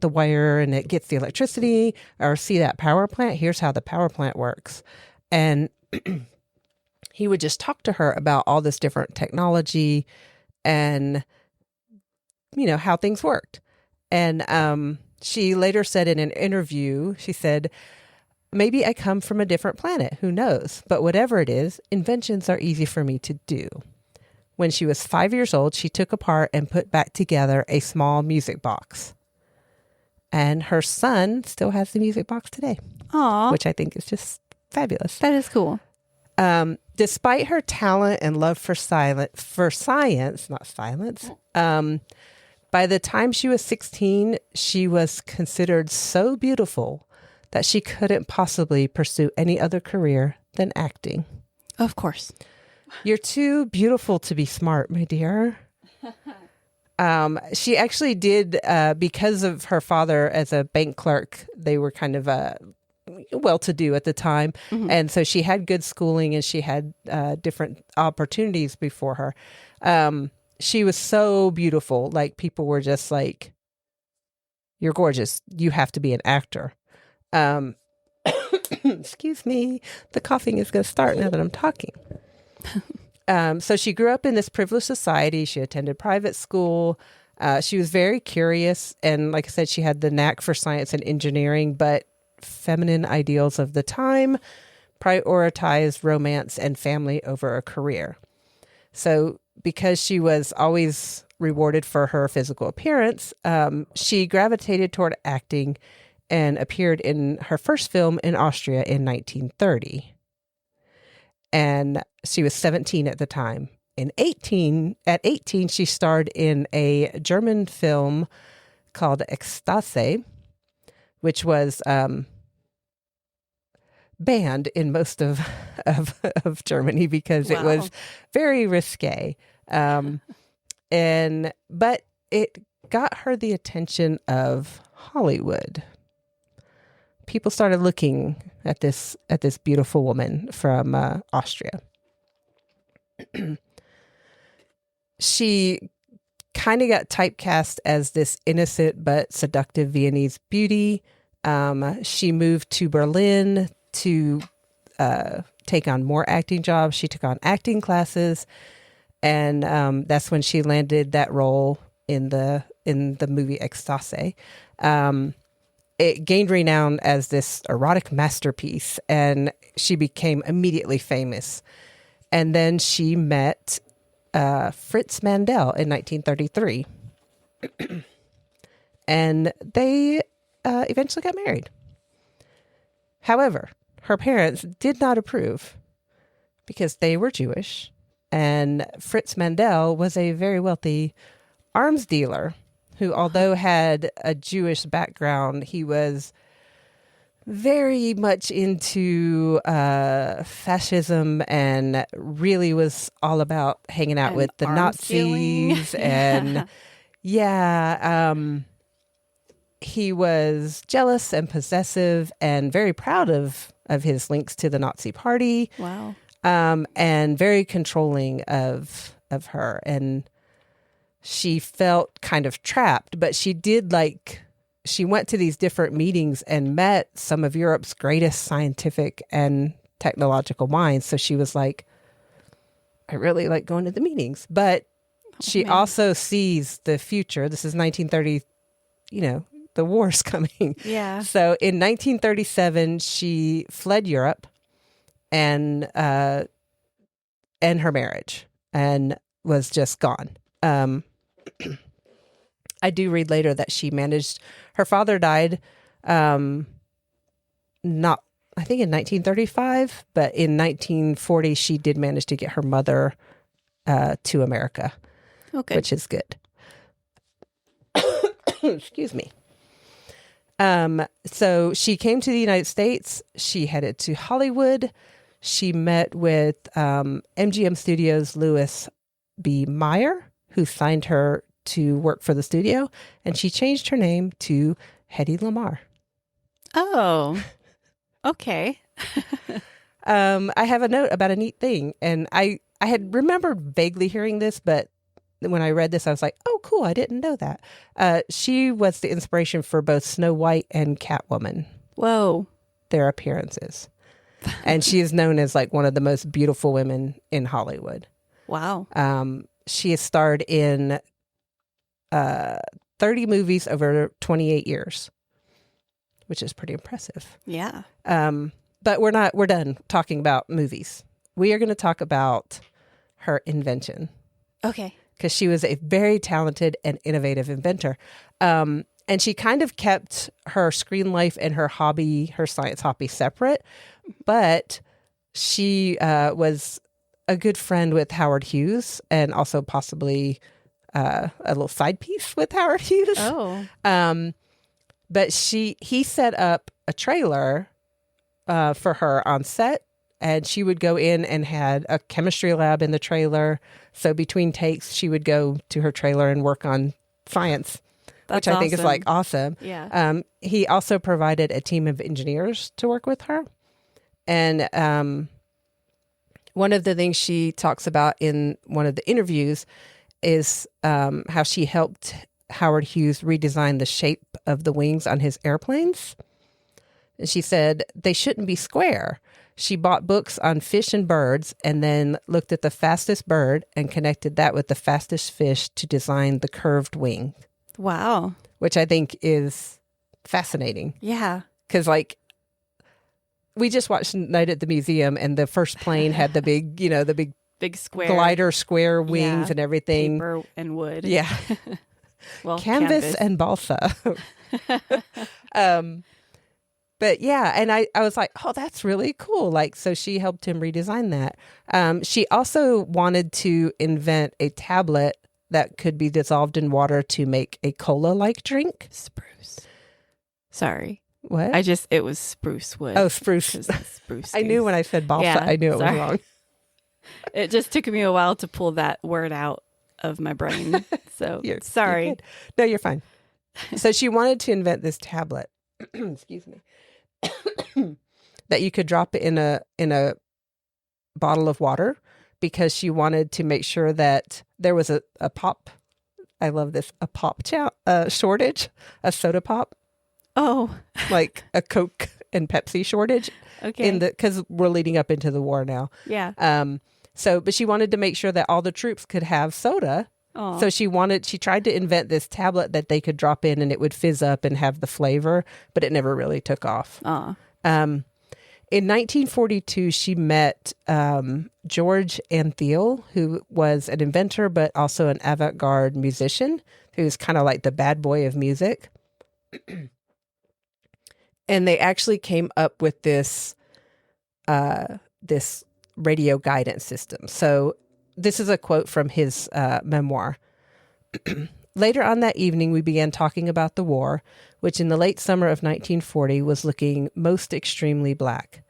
S1: wire and it gets the electricity, or see that power plant? Here's how the power plant works. And he would just talk to her about all this different technology and, how things worked. And she later said in an interview, she said, maybe I come from a different planet, who knows? But whatever it is, inventions are easy for me to do. When she was 5 years old, she took apart and put back together a small music box. And her son still has the music box today.
S2: Aww.
S1: Which I think is just fabulous.
S2: That is cool.
S1: Despite her talent and love for science, not silence, by the time she was 16, she was considered so beautiful that she couldn't possibly pursue any other career than acting.
S2: Of course.
S1: You're too beautiful to be smart, my dear. She actually did, because of her father as a bank clerk, they were kind of well-to-do at the time. Mm-hmm. And so she had good schooling and she had different opportunities before her. She was so beautiful. Like, people were just like, you're gorgeous. You have to be an actor. Excuse me. The coughing is going to start now that I'm talking. So she grew up in this privileged society. She attended private school. She was very curious. And like I said, she had the knack for science and engineering, but feminine ideals of the time prioritized romance and family over a career. So because she was always rewarded for her physical appearance, she gravitated toward acting and appeared in her first film in Austria in 1930. And she was 17 at the time. At 18, she starred in a German film called Ekstase, which was banned in most of Germany because it was very risque. But it got her the attention of Hollywood. People started looking at this beautiful woman from Austria. She kind of got typecast as this innocent but seductive Viennese beauty. She moved to Berlin to take on more acting jobs. She took on acting classes, and that's when she landed that role in the movie Ekstase. It gained renown as this erotic masterpiece, and she became immediately famous. And then she met Fritz Mandel in 1933. And they eventually got married. However, her parents did not approve because they were Jewish, and Fritz Mandel was a very wealthy arms dealer who, although had a Jewish background, he was very much into fascism and really was all about hanging out with the Nazis. And he was jealous and possessive and very proud of his links to the Nazi Party.
S2: Wow.
S1: And very controlling of her. And she felt kind of trapped, but she went to these different meetings and met some of Europe's greatest scientific and technological minds. So she was like, I really like going to the meetings. But she also sees the future. This is 1930, the war's coming.
S2: Yeah.
S1: So in 1937, she fled Europe and her marriage and was just gone. I do read later that she managed, her father died, I think in 1935, but in 1940, she did manage to get her mother to America, which is good. Excuse me. So she came to the United States. She headed to Hollywood. She met with MGM Studios' Louis B. Mayer, who signed her to work for the studio, and she changed her name to Hedy Lamarr.
S2: Oh, okay.
S1: I have a note about a neat thing, and I had remembered vaguely hearing this, but when I read this, I was like, oh, cool, I didn't know that. She was the inspiration for both Snow White and Catwoman.
S2: Whoa.
S1: Their appearances. And she is known as like one of the most beautiful women in Hollywood.
S2: Wow.
S1: She has starred in 30 movies over 28 years, which is pretty impressive.
S2: Yeah.
S1: But we're done talking about movies. We are going to talk about her invention.
S2: Okay.
S1: Because she was a very talented and innovative inventor. And she kind of kept her screen life and her science hobby separate. But she was a good friend with Howard Hughes, and also possibly a little side piece with Howard Hughes.
S2: Oh.
S1: But he set up a trailer for her on set, and she would go in and had a chemistry lab in the trailer. So between takes, she would go to her trailer and work on science, which I think is like awesome.
S2: Yeah.
S1: He also provided a team of engineers to work with her. And one of the things she talks about in one of the interviews is how she helped Howard Hughes redesign the shape of the wings on his airplanes. And she said they shouldn't be square. She bought books on fish and birds and then looked at the fastest bird and connected that with the fastest fish to design the curved wing.
S2: Wow.
S1: Which I think is fascinating.
S2: Yeah.
S1: Because, like, we just watched Night at the Museum and the first plane had the big, the big
S2: square
S1: glider square wings and everything.
S2: Paper and wood.
S1: Yeah.
S2: Well,
S1: canvas and balsa. But yeah, and I was like, oh, that's really cool. Like, so she helped him redesign that. She also wanted to invent a tablet that could be dissolved in water to make a cola-like drink.
S2: Spruce. Sorry.
S1: What?
S2: It was spruce wood.
S1: Oh, spruce.
S2: Spruce.
S1: I knew when I said balsa,
S2: Yeah,
S1: I knew it was wrong.
S2: It just took me a while to pull that word out of my brain. So sorry.
S1: You're no, you're fine. So she wanted to invent this tablet. Excuse me. That you could drop in a bottle of water because she wanted to make sure that there was a pop. I love this. A pop shortage, a soda pop.
S2: Oh,
S1: like a Coke and Pepsi shortage.
S2: Okay.
S1: Because we're leading up into the war now.
S2: Yeah.
S1: But she wanted to make sure that all the troops could have soda.
S2: Aww.
S1: So she tried to invent this tablet that they could drop in and it would fizz up and have the flavor, but it never really took off. In 1942, she met George Antheil, who was an inventor, but also an avant-garde musician, who's kind of like the bad boy of music. And they actually came up with this radio guidance system. So this is a quote from his memoir. Later on that evening, we began talking about the war, which in the late summer of 1940 was looking most extremely black.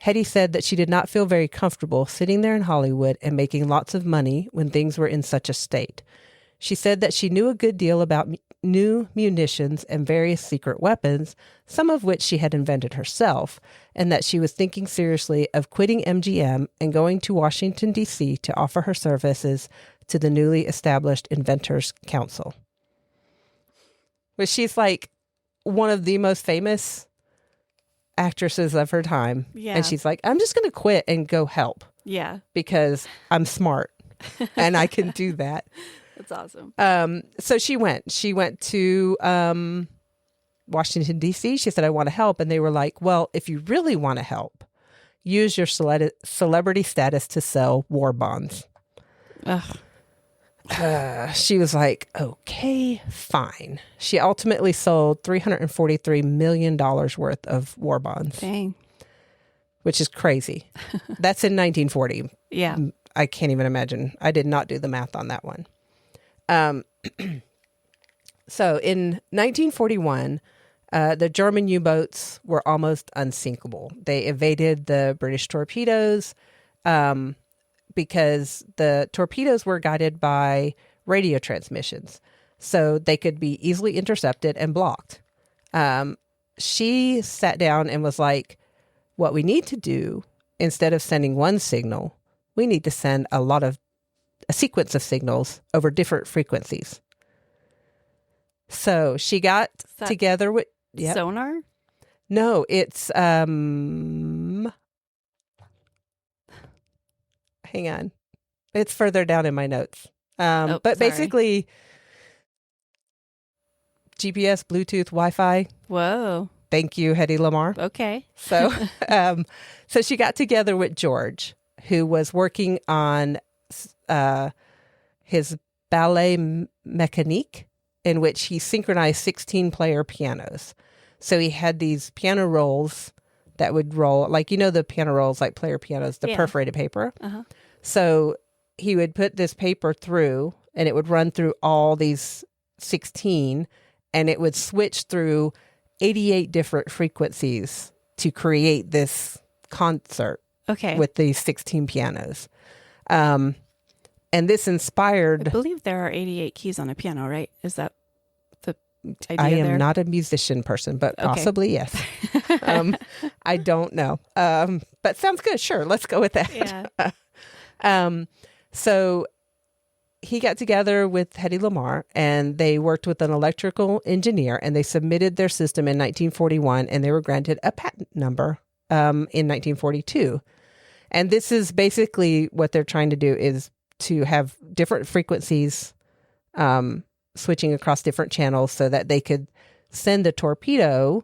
S1: Hedy said that she did not feel very comfortable sitting there in Hollywood and making lots of money when things were in such a state. She said that she knew a good deal about new munitions and various secret weapons, some of which she had invented herself, and that she was thinking seriously of quitting MGM and going to Washington, D.C. to offer her services to the newly established Inventors Council. But she's like one of the most famous actresses of her time.
S2: Yeah.
S1: And she's like, I'm just going to quit and go help.
S2: Yeah.
S1: Because I'm smart and I can do that.
S2: That's awesome.
S1: So she went to Washington, D.C. She said, I want to help. And they were like, well, if you really want to help, use your celebrity status to sell war bonds.
S2: Ugh.
S1: She was like, okay, fine. She ultimately sold $343 million worth of war bonds.
S2: Dang. Which
S1: is crazy. That's in 1940.
S2: Yeah.
S1: I can't even imagine. I did not do the math on that one. So in 1941, the German U-boats were almost unsinkable. They evaded the British torpedoes because the torpedoes were guided by radio transmissions, so they could be easily intercepted and blocked. She sat down and was like, what we need to do, instead of sending one signal, we need to send a sequence of signals over different frequencies. So she got together with
S2: sonar?
S1: No, it's hang on. It's further down in my notes. But sorry. GPS, Bluetooth, Wi-Fi.
S2: Whoa.
S1: Thank you, Hedy Lamarr.
S2: Okay.
S1: So so she got together with George, who was working on his ballet mécanique, in which he synchronized 16-player pianos. So he had these piano rolls that would roll, like, the piano rolls, like player pianos, the perforated paper.
S2: Uh-huh.
S1: So he would put this paper through, and it would run through all these 16, and it would switch through 88 different frequencies to create this concert with these 16 pianos. And this inspired...
S2: I believe there are 88 keys on a piano, right? Is that the idea
S1: I am
S2: there?
S1: not a musician person, but possibly yes. I don't know. But sounds good. Sure, let's go with that.
S2: Yeah.
S1: So he got together with Hedy Lamarr, and they worked with an electrical engineer, and they submitted their system in 1941, and they were granted a patent number in 1942. And this is basically what they're trying to do, is to have different frequencies switching across different channels so that they could send a torpedo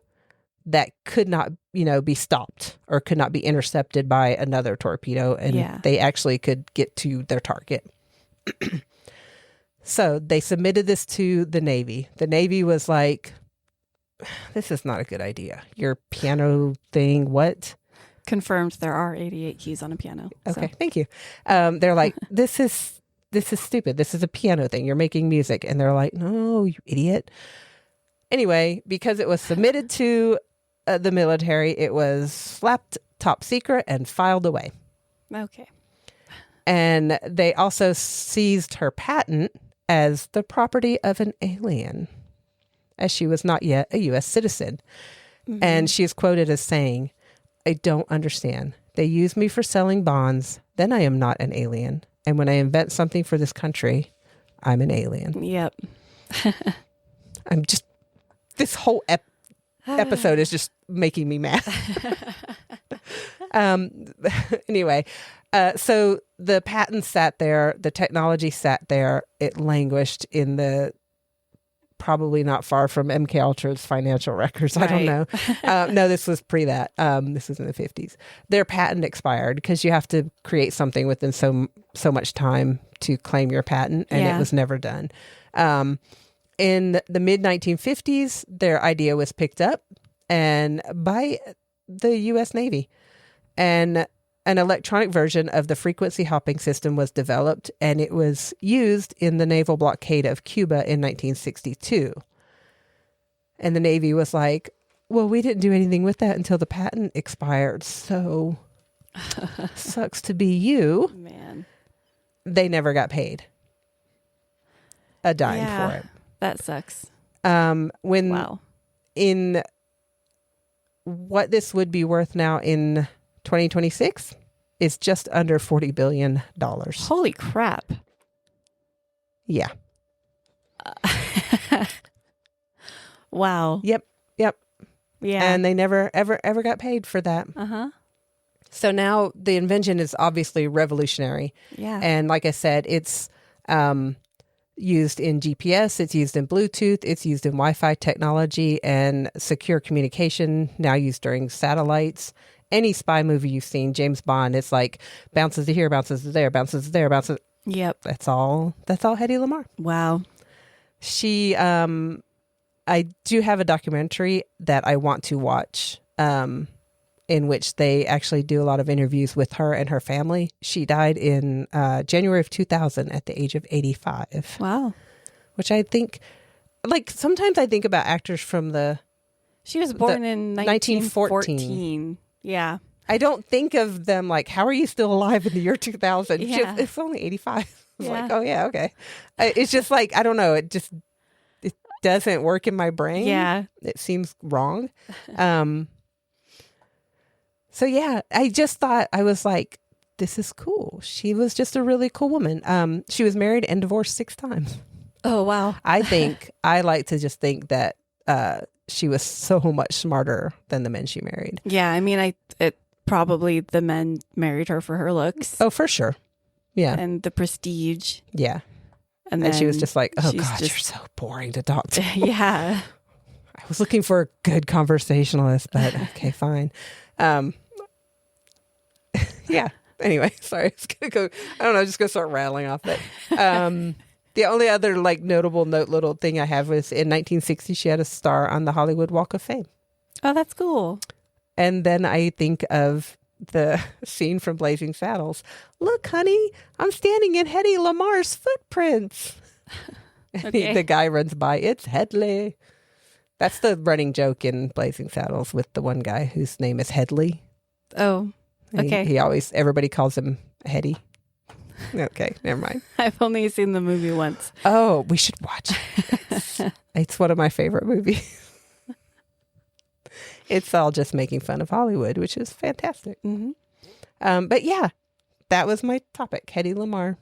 S1: that could not, be stopped or could not be intercepted by another torpedo, and they actually could get to their target. So they submitted this to the Navy. The Navy was like, this is not a good idea. Your piano thing, what?
S2: Confirmed there are 88 keys on a piano.
S1: Okay, thank you. They're like, this is stupid. This is a piano thing. You're making music. And they're like, no, you idiot. Anyway, because it was submitted to the military, it was slapped top secret and filed away.
S2: Okay.
S1: And they also seized her patent as the property of an alien, as she was not yet a U.S. citizen. Mm-hmm. And she is quoted as saying, I don't understand. They use me for selling bonds. Then I am not an alien. And when I invent something for this country, I'm an alien.
S2: Yep.
S1: I'm just, this whole episode is just making me mad. Anyway, so the patent sat there, the technology sat there, it languished in the probably not far from MKUltra's financial records. Right. I don't know. No, this was pre that. This was in the 50s. Their patent expired because you have to create something within so much time to claim your patent, and it was never done. In the mid 1950s, their idea was picked up and by the U.S. Navy, and an electronic version of the frequency hopping system was developed, and it was used in the naval blockade of Cuba in 1962. And the Navy was like, well, we didn't do anything with that until the patent expired, so sucks to be you.
S2: Man.
S1: They never got paid a dime for it.
S2: That sucks.
S1: In what this would be worth now in 2026 is just under $40 billion.
S2: Holy crap.
S1: Yeah.
S2: Wow.
S1: Yep.
S2: Yeah.
S1: And they never, ever got paid for that.
S2: Uh-huh.
S1: So now the invention is obviously revolutionary.
S2: Yeah.
S1: And like I said, it's used in GPS, it's used in Bluetooth, it's used in Wi-Fi technology and secure communication, now used during satellites. Any spy movie you've seen, James Bond, it's like bounces to here, bounces to there, bounces to there, bounces.
S2: Yep.
S1: That's all Hedy Lamarr.
S2: Wow.
S1: She, I do have a documentary that I want to watch, in which they actually do a lot of interviews with her and her family. She died in January of 2000 at the age of 85.
S2: Wow.
S1: Which I think, like, sometimes I think about actors from the...
S2: She was born in 1914. Yeah.
S1: I don't think of them like, how are you still alive in the year 2000?
S2: Yeah.
S1: It's only 85. It's like, oh yeah, okay. It's just like, I don't know. It doesn't work in my brain.
S2: Yeah.
S1: It seems wrong. So yeah, I just thought, I was like, this is cool. She was just a really cool woman. She was married and divorced 6 times.
S2: Oh, wow.
S1: I like to just think that she was so much smarter than the men she married.
S2: Yeah, I mean, probably the men married her for her looks.
S1: Oh, for sure. Yeah.
S2: And the prestige.
S1: Yeah. And she was just like, oh God, you're so boring to talk to.
S2: Yeah.
S1: I was looking for a good conversationalist, but okay, fine. Yeah. Anyway, sorry. It's gonna go. I don't know. Just gonna start rattling off it. The only other notable little thing I have was in 1960 she had a star on the Hollywood Walk of Fame.
S2: Oh, that's cool. And
S1: then I think of the scene from Blazing Saddles. Look, honey, I'm standing in Hedy Lamarr's footprints.
S2: Okay.
S1: The guy runs by. It's Hedley. That's the running joke in Blazing Saddles with the one guy whose name is Hedley.
S2: Oh, okay.
S1: He always, everybody calls him Hedy. Okay, never mind.
S2: I've only seen the movie once.
S1: Oh, we should watch it. It's one of my favorite movies. It's all just making fun of Hollywood, which is fantastic.
S2: Mm-hmm.
S1: But yeah, that was my topic, Hedy Lamarr.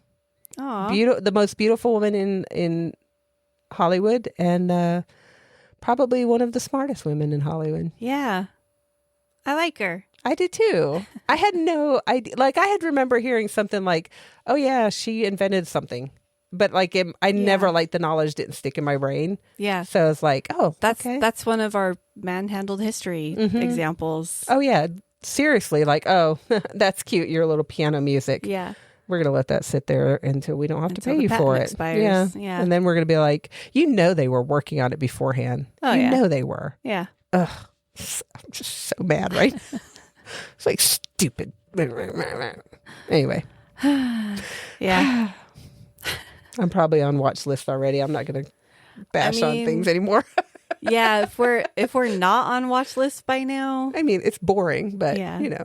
S2: Aw.
S1: the most beautiful woman in Hollywood, and probably one of the smartest women in Hollywood.
S2: Yeah. I like her.
S1: I did too. I had no idea. Like, I had remember hearing something like, "Oh yeah, she invented something," but like I never, like, the knowledge didn't stick in my brain.
S2: Yeah.
S1: So I was like, "Oh, okay."
S2: That's one of our manhandled history examples.
S1: Oh yeah, seriously. Like, oh, that's cute. Your little piano music.
S2: Yeah.
S1: We're gonna let that sit there until we don't have to pay
S2: the
S1: you for
S2: patent
S1: it.
S2: expires. Yeah.
S1: And then we're gonna be like, they were working on it beforehand.
S2: Oh,
S1: you
S2: yeah.
S1: know they were.
S2: Yeah.
S1: Ugh, I'm just so mad, right? It's like stupid. Anyway.
S2: Yeah.
S1: I'm probably on watch list already. I'm not going to bash on things anymore.
S2: Yeah, if we're not on watch list by now.
S1: I mean, it's boring, but
S2: Yeah.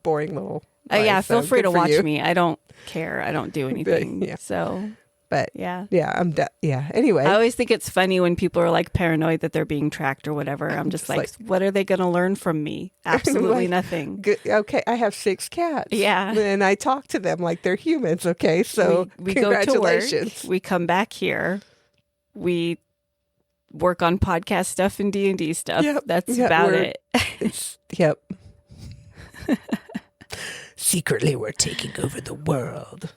S1: boring little.
S2: Yeah,
S1: life,
S2: feel
S1: so
S2: free
S1: good
S2: to
S1: for
S2: watch
S1: you.
S2: me. I don't care. I don't do anything.
S1: Yeah.
S2: So,
S1: But
S2: yeah.
S1: Anyway,
S2: I always think it's funny when people are like paranoid that they're being tracked or whatever. I'm just like, what are they going to learn from me? Absolutely nothing.
S1: Good, okay, I have 6 cats.
S2: Yeah.
S1: And I talk to them like they're humans. Okay, so
S2: we go to
S1: congratulations.
S2: work. We come back here. We work on podcast stuff and D&D stuff.
S1: Yep.
S2: That's about it.
S1: Yep. Secretly, we're taking over the world.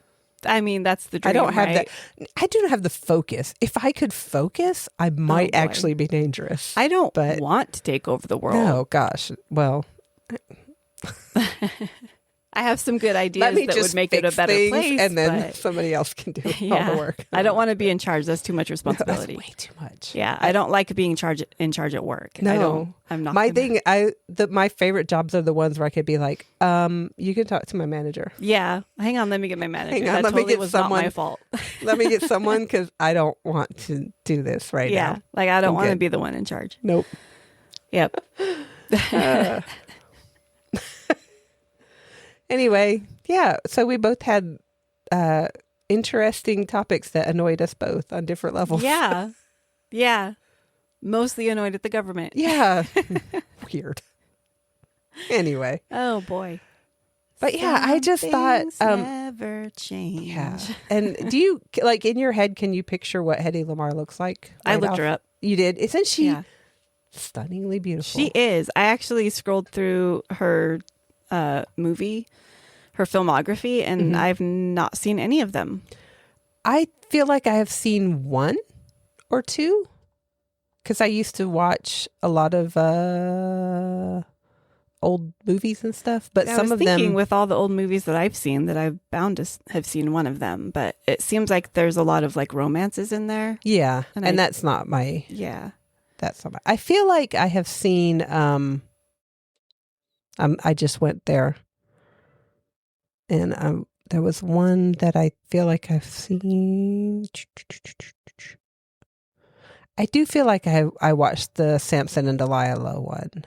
S2: I mean, that's the dream.
S1: I don't have
S2: right?
S1: that. I don't have the focus. If I could focus, I might actually be dangerous.
S2: I don't want to take over the world.
S1: Oh gosh. Well,
S2: I have some good ideas that would make it a better place,
S1: and then somebody else can do all the work.
S2: I don't want to be in charge. That's too much responsibility.
S1: No, that's way too much.
S2: Yeah, I don't like being in charge at work.
S1: No,
S2: I'm not.
S1: My my favorite jobs are the ones where I could be like, you can talk to my manager.
S2: Yeah, hang on, let me get my manager.
S1: Hang on,
S2: that
S1: let
S2: totally
S1: me get
S2: was
S1: someone.
S2: Not my fault.
S1: Let me get someone because I don't want to do this right now.
S2: Yeah, like I don't want to be the one in charge.
S1: Nope.
S2: Yep.
S1: Anyway, yeah. So we both had interesting topics that annoyed us both on different levels.
S2: Yeah. Yeah. Mostly annoyed at the government.
S1: Yeah. Weird. Anyway.
S2: Oh boy.
S1: But yeah, I just thought
S2: never change.
S1: Yeah. And do you like in your head can you picture what Hedy Lamarr looks like?
S2: I looked her up.
S1: You did? Isn't she stunningly beautiful?
S2: She is. I actually scrolled through her movie, her filmography, and I've not seen any of them.
S1: I feel like I have seen 1 or 2 because I used to watch a lot of old movies and stuff, but some of them
S2: with all the old movies that I've seen that I'm bound to have seen one of them, but it seems like there's a lot of like romances in there.
S1: Yeah. And that's not my that's not my I feel like I have seen I just went there and there was one that I feel like I've seen. I do feel like I watched the Samson and Delilah one.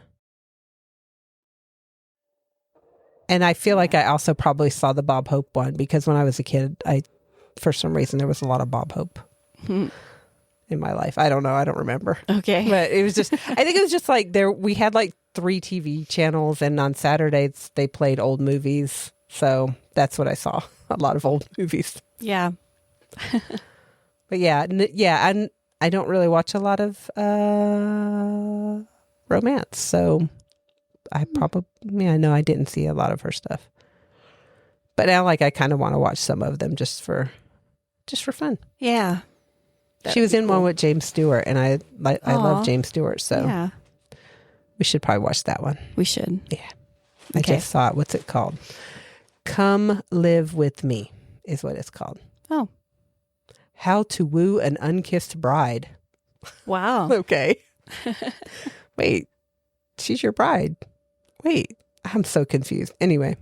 S1: And I feel like I also probably saw the Bob Hope one because when I was a kid, for some reason, there was a lot of Bob Hope in my life. I don't know. I don't remember.
S2: Okay.
S1: But it was just, I think it was just like we had like 3 TV channels and on Saturdays they played old movies. So that's what I saw. A lot of old movies.
S2: Yeah.
S1: But and I don't really watch a lot of romance. So I know I didn't see a lot of her stuff. But now I kind of want to watch some of them just for fun.
S2: Yeah.
S1: She was in one with James Stewart and I love James Stewart, so we should probably watch that one.
S2: We should.
S1: Yeah. I just saw it. What's it called? Come Live With Me is what it's called.
S2: Oh.
S1: How to Woo an Unkissed Bride.
S2: Wow.
S1: Okay. Wait, she's your bride. Wait, I'm so confused. Anyway.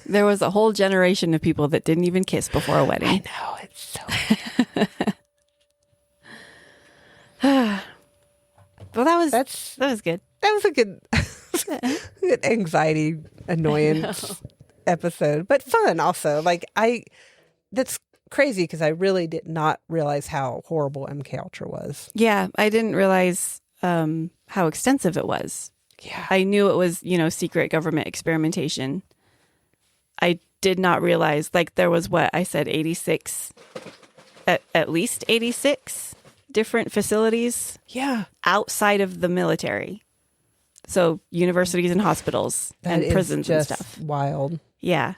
S2: There was a whole generation of people that didn't even kiss before a wedding.
S1: I know. It's so
S2: Well, that was good.
S1: That was a good anxiety, annoyance episode, but fun also. That's crazy because I really did not realize how horrible MKUltra was.
S2: Yeah, I didn't realize how extensive it was.
S1: Yeah.
S2: I knew it was, secret government experimentation. I did not realize, like, there was what I said, 86, at least 86 different facilities.
S1: Yeah.
S2: Outside of the military. So universities and hospitals and prisons and stuff.
S1: Wild.
S2: Yeah.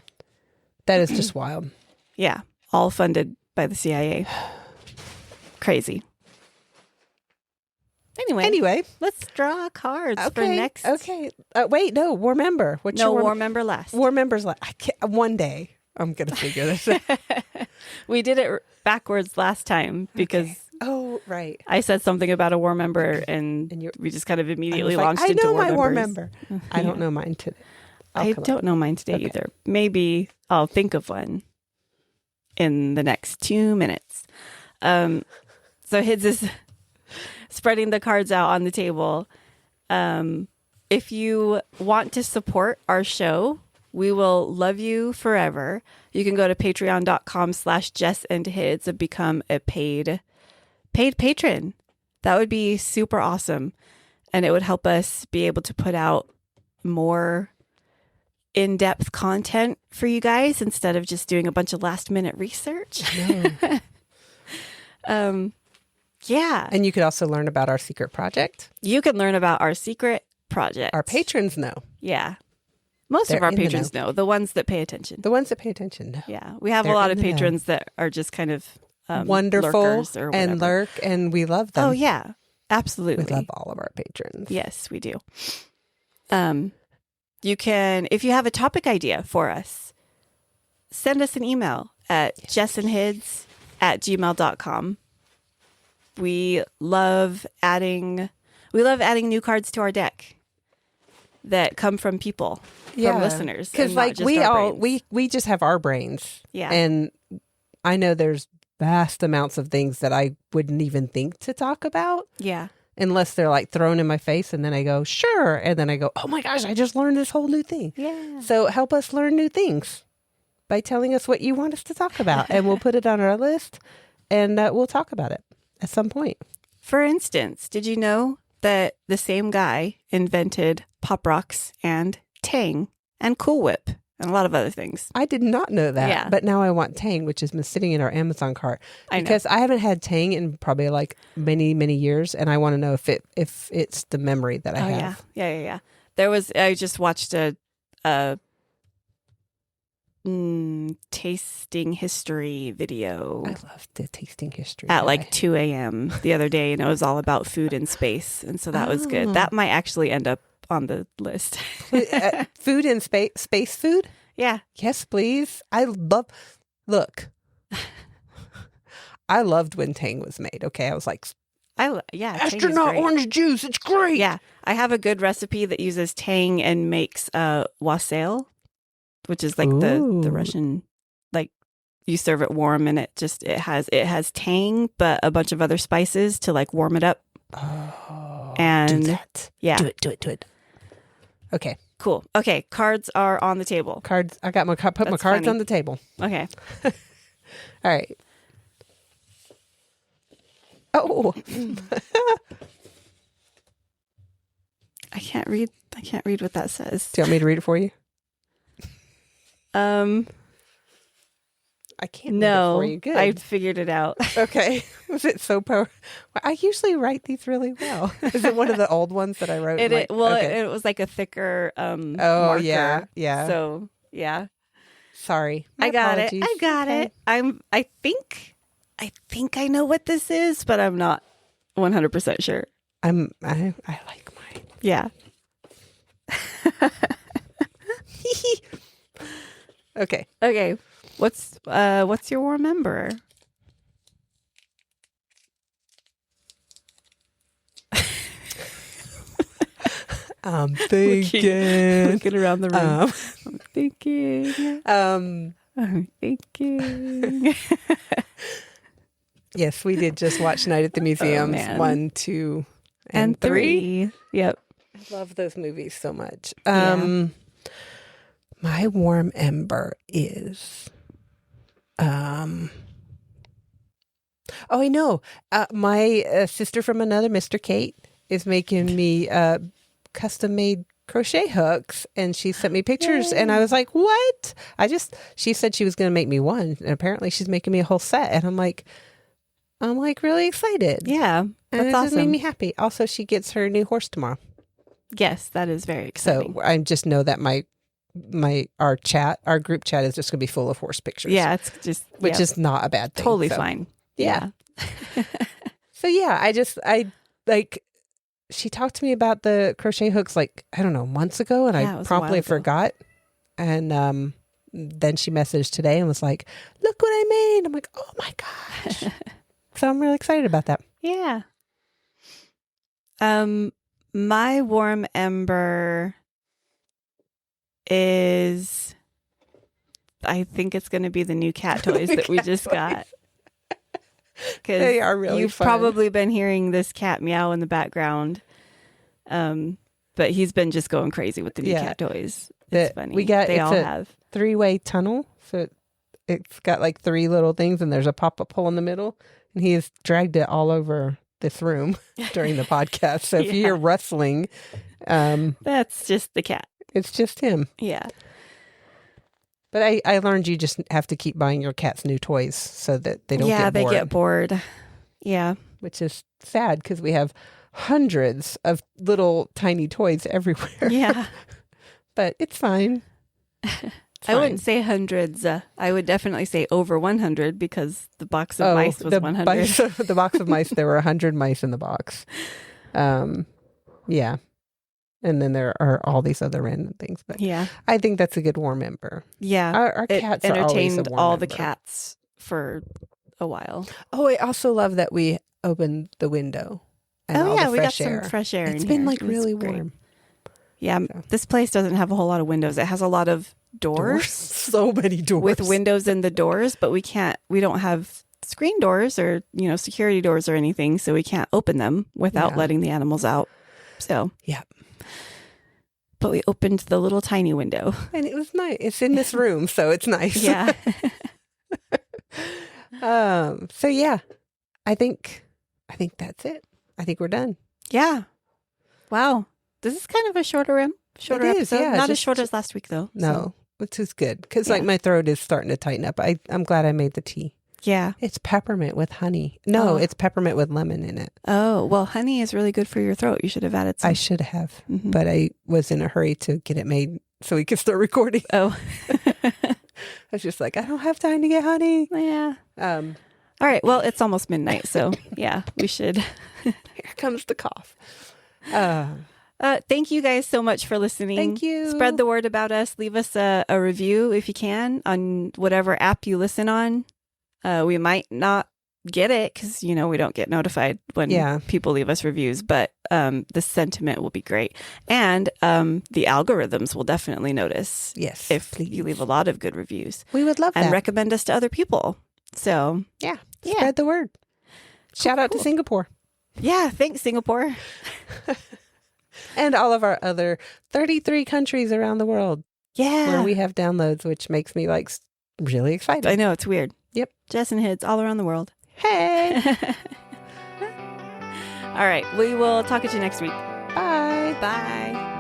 S1: That is just wild.
S2: Yeah. All funded by the CIA. Crazy. Anyway, let's draw cards for next.
S1: Okay. Wait, no, War Member.
S2: War Member last.
S1: War Member's last. One day I'm going to figure this out.
S2: We did it backwards last time because... Okay.
S1: Oh, right.
S2: I said something about a War Member and we just kind of immediately launched into War Members.
S1: I know my War Member. I don't know mine today.
S2: I don't know mine today either. Maybe I'll think of one in the next 2 minutes. So Hids is spreading the cards out on the table. If you want to support our show, we will love you forever. You can go to patreon.com/JessandHids and become a paid patron. That would be super awesome. And it would help us be able to put out more in-depth content for you guys instead of just doing a bunch of last-minute research.
S1: No.
S2: Yeah.
S1: And you could also learn about our secret project.
S2: You can learn about our secret project.
S1: Our patrons know.
S2: Yeah. Most of our patrons know. The ones that pay attention.
S1: The ones that pay attention know.
S2: Yeah. We have a lot of patrons that are just kind of
S1: wonderful and lurk, and we love them.
S2: Oh, yeah. Absolutely.
S1: We love all of our patrons.
S2: Yes, we do. You can, if you have a topic idea for us, send us an email at jessandhids@gmail.com. We love adding new cards to our deck that come from people, from listeners.
S1: Because like we just have our brains.
S2: Yeah.
S1: And I know there's vast amounts of things that I wouldn't even think to talk about.
S2: Yeah.
S1: Unless they're like thrown in my face and then I go, sure. And then I go, oh my gosh, I just learned this whole new thing.
S2: Yeah.
S1: So help us learn new things by telling us what you want us to talk about. And we'll put it on our list and we'll talk about it at some point.
S2: For instance, did you know that the same guy invented Pop Rocks and Tang and Cool Whip and a lot of other things?
S1: I did not know that.
S2: Yeah.
S1: But now I want Tang, which has been sitting in our Amazon cart. Because I haven't had Tang in probably like many, many years. And I want to know if it's the memory that I have.
S2: Yeah. I just watched a tasting history video.
S1: I love the tasting history.
S2: At like 2 a.m. the other day. And it was all about food and space. And so that was good. That might actually end up on the list.
S1: Food and space food?
S2: Yeah.
S1: Yes, please. I loved when Tang was made. Okay. I was like, astronaut orange juice. It's great.
S2: Yeah. I have a good recipe that uses Tang and makes wassail, which is like the Russian, like you serve it warm and it has Tang, but a bunch of other spices to like warm it up.
S1: Oh,
S2: and
S1: do that.
S2: Yeah.
S1: Do it. Okay.
S2: Cool. Okay. Cards are on the table.
S1: Cards. I got my cards on the table.
S2: Okay.
S1: All right. Oh.
S2: I can't read what that says.
S1: Do you want me to read it for you? I can't read it for you. Good.
S2: I figured it out.
S1: Okay. Was it so I usually write these really well. Is it one of the old ones that I wrote?
S2: It was like a thicker marker.
S1: Yeah.
S2: So, yeah.
S1: Sorry.
S2: I got it. I think I know what this is, but I'm not 100% sure.
S1: I like mine.
S2: Yeah. Okay. What's your War Member?
S1: I'm thinking.
S2: Looking around the room. I'm thinking.
S1: Yes, we did just watch Night at the Museums 1, 2, and 3.
S2: Yep.
S1: I love those movies so much. My warm ember is I know. My sister from another, Mr. Kate, is making me custom made crochet hooks, and she sent me pictures, and I was like, what? She said she was going to make me one, and apparently she's making me a whole set, and I'm like really excited.
S2: Yeah, that's
S1: and it
S2: awesome.
S1: just made me happy. Also, she gets her new horse tomorrow.
S2: Yes, that is very exciting.
S1: So I just know that our group chat is just going to be full of horse pictures.
S2: Yeah, it's just
S1: which is not a bad thing.
S2: Totally fine. Yeah.
S1: So yeah, I like. She talked to me about the crochet hooks like, I don't know, months ago, and I promptly forgot. And then she messaged today and was like, look what I made. I'm like, oh my gosh. So I'm really excited about that.
S2: Yeah. My warm ember is, I think it's going to be the new cat toys that we just got.
S1: They are really
S2: You've
S1: fun.
S2: probably been hearing this cat meow in the background. But he's been just going crazy with the new cat toys. It's funny. They all have
S1: 3-way tunnel. So it's got like 3 little things, and there's a pop-up hole in the middle. And he has dragged it all over this room during the podcast. So if you hear rustling,
S2: that's just the cat.
S1: It's just him.
S2: Yeah.
S1: But I learned you just have to keep buying your cats new toys so that they don't get bored.
S2: Yeah, they get bored. Yeah.
S1: Which is sad because we have hundreds of little tiny toys everywhere.
S2: Yeah.
S1: But it's fine.
S2: I wouldn't say hundreds. I would definitely say over 100 because the box of mice was 100.
S1: The box of mice, there were 100 mice in the box. Yeah. And then there are all these other random things. But
S2: yeah,
S1: I think that's a good warm ember.
S2: Yeah.
S1: Our cats
S2: it
S1: are always a
S2: entertained
S1: warm
S2: all
S1: ember.
S2: the cats for a while.
S1: Oh, I also love that we opened the window. And all the
S2: we got
S1: air.
S2: some fresh air.
S1: It's
S2: in
S1: been
S2: here.
S1: like really
S2: great.
S1: warm.
S2: Yeah,
S1: So.
S2: This place doesn't have a whole lot of windows. It has a lot of doors.
S1: So many doors.
S2: With windows in the doors, but we don't have screen doors or, security doors or anything, so we can't open them without letting the animals out. So,
S1: yeah.
S2: But we opened the little tiny window.
S1: And it was nice. It's in this room, so it's nice.
S2: Yeah.
S1: So yeah, I think that's it. I think we're done.
S2: Yeah. Wow. This is kind of a shorter episode.
S1: Yeah,
S2: Not as short as last week, though.
S1: No,
S2: So.
S1: which is good because like my throat is starting to tighten up. I'm glad I made the tea.
S2: Yeah.
S1: It's peppermint with honey. No, it's peppermint with lemon in it.
S2: Oh, well, honey is really good for your throat. You should have added some.
S1: I should have, but I was in a hurry to get it made so we could start recording.
S2: Oh.
S1: I was just like, I don't have time to get honey.
S2: Yeah. All right. Well, it's almost midnight, so yeah, we should.
S1: Here comes the cough.
S2: Thank you guys so much for listening.
S1: Thank you.
S2: Spread the word about us. Leave us a review if you can on whatever app you listen on. We might not get it because, we don't get notified when people leave us reviews, but the sentiment will be great. And the algorithms will definitely notice if you leave a lot of good reviews.
S1: We would love that.
S2: And recommend us to other people. So,
S1: spread the word. Shout out to Singapore.
S2: Yeah, thanks, Singapore.
S1: And all of our other 33 countries around the world.
S2: Yeah.
S1: Where we have downloads, which makes me really excited.
S2: I know, it's weird.
S1: Yep.
S2: Jess and Hids all around the world.
S1: Hey.
S2: All right. We will talk at you next week.
S1: Bye.
S2: Bye.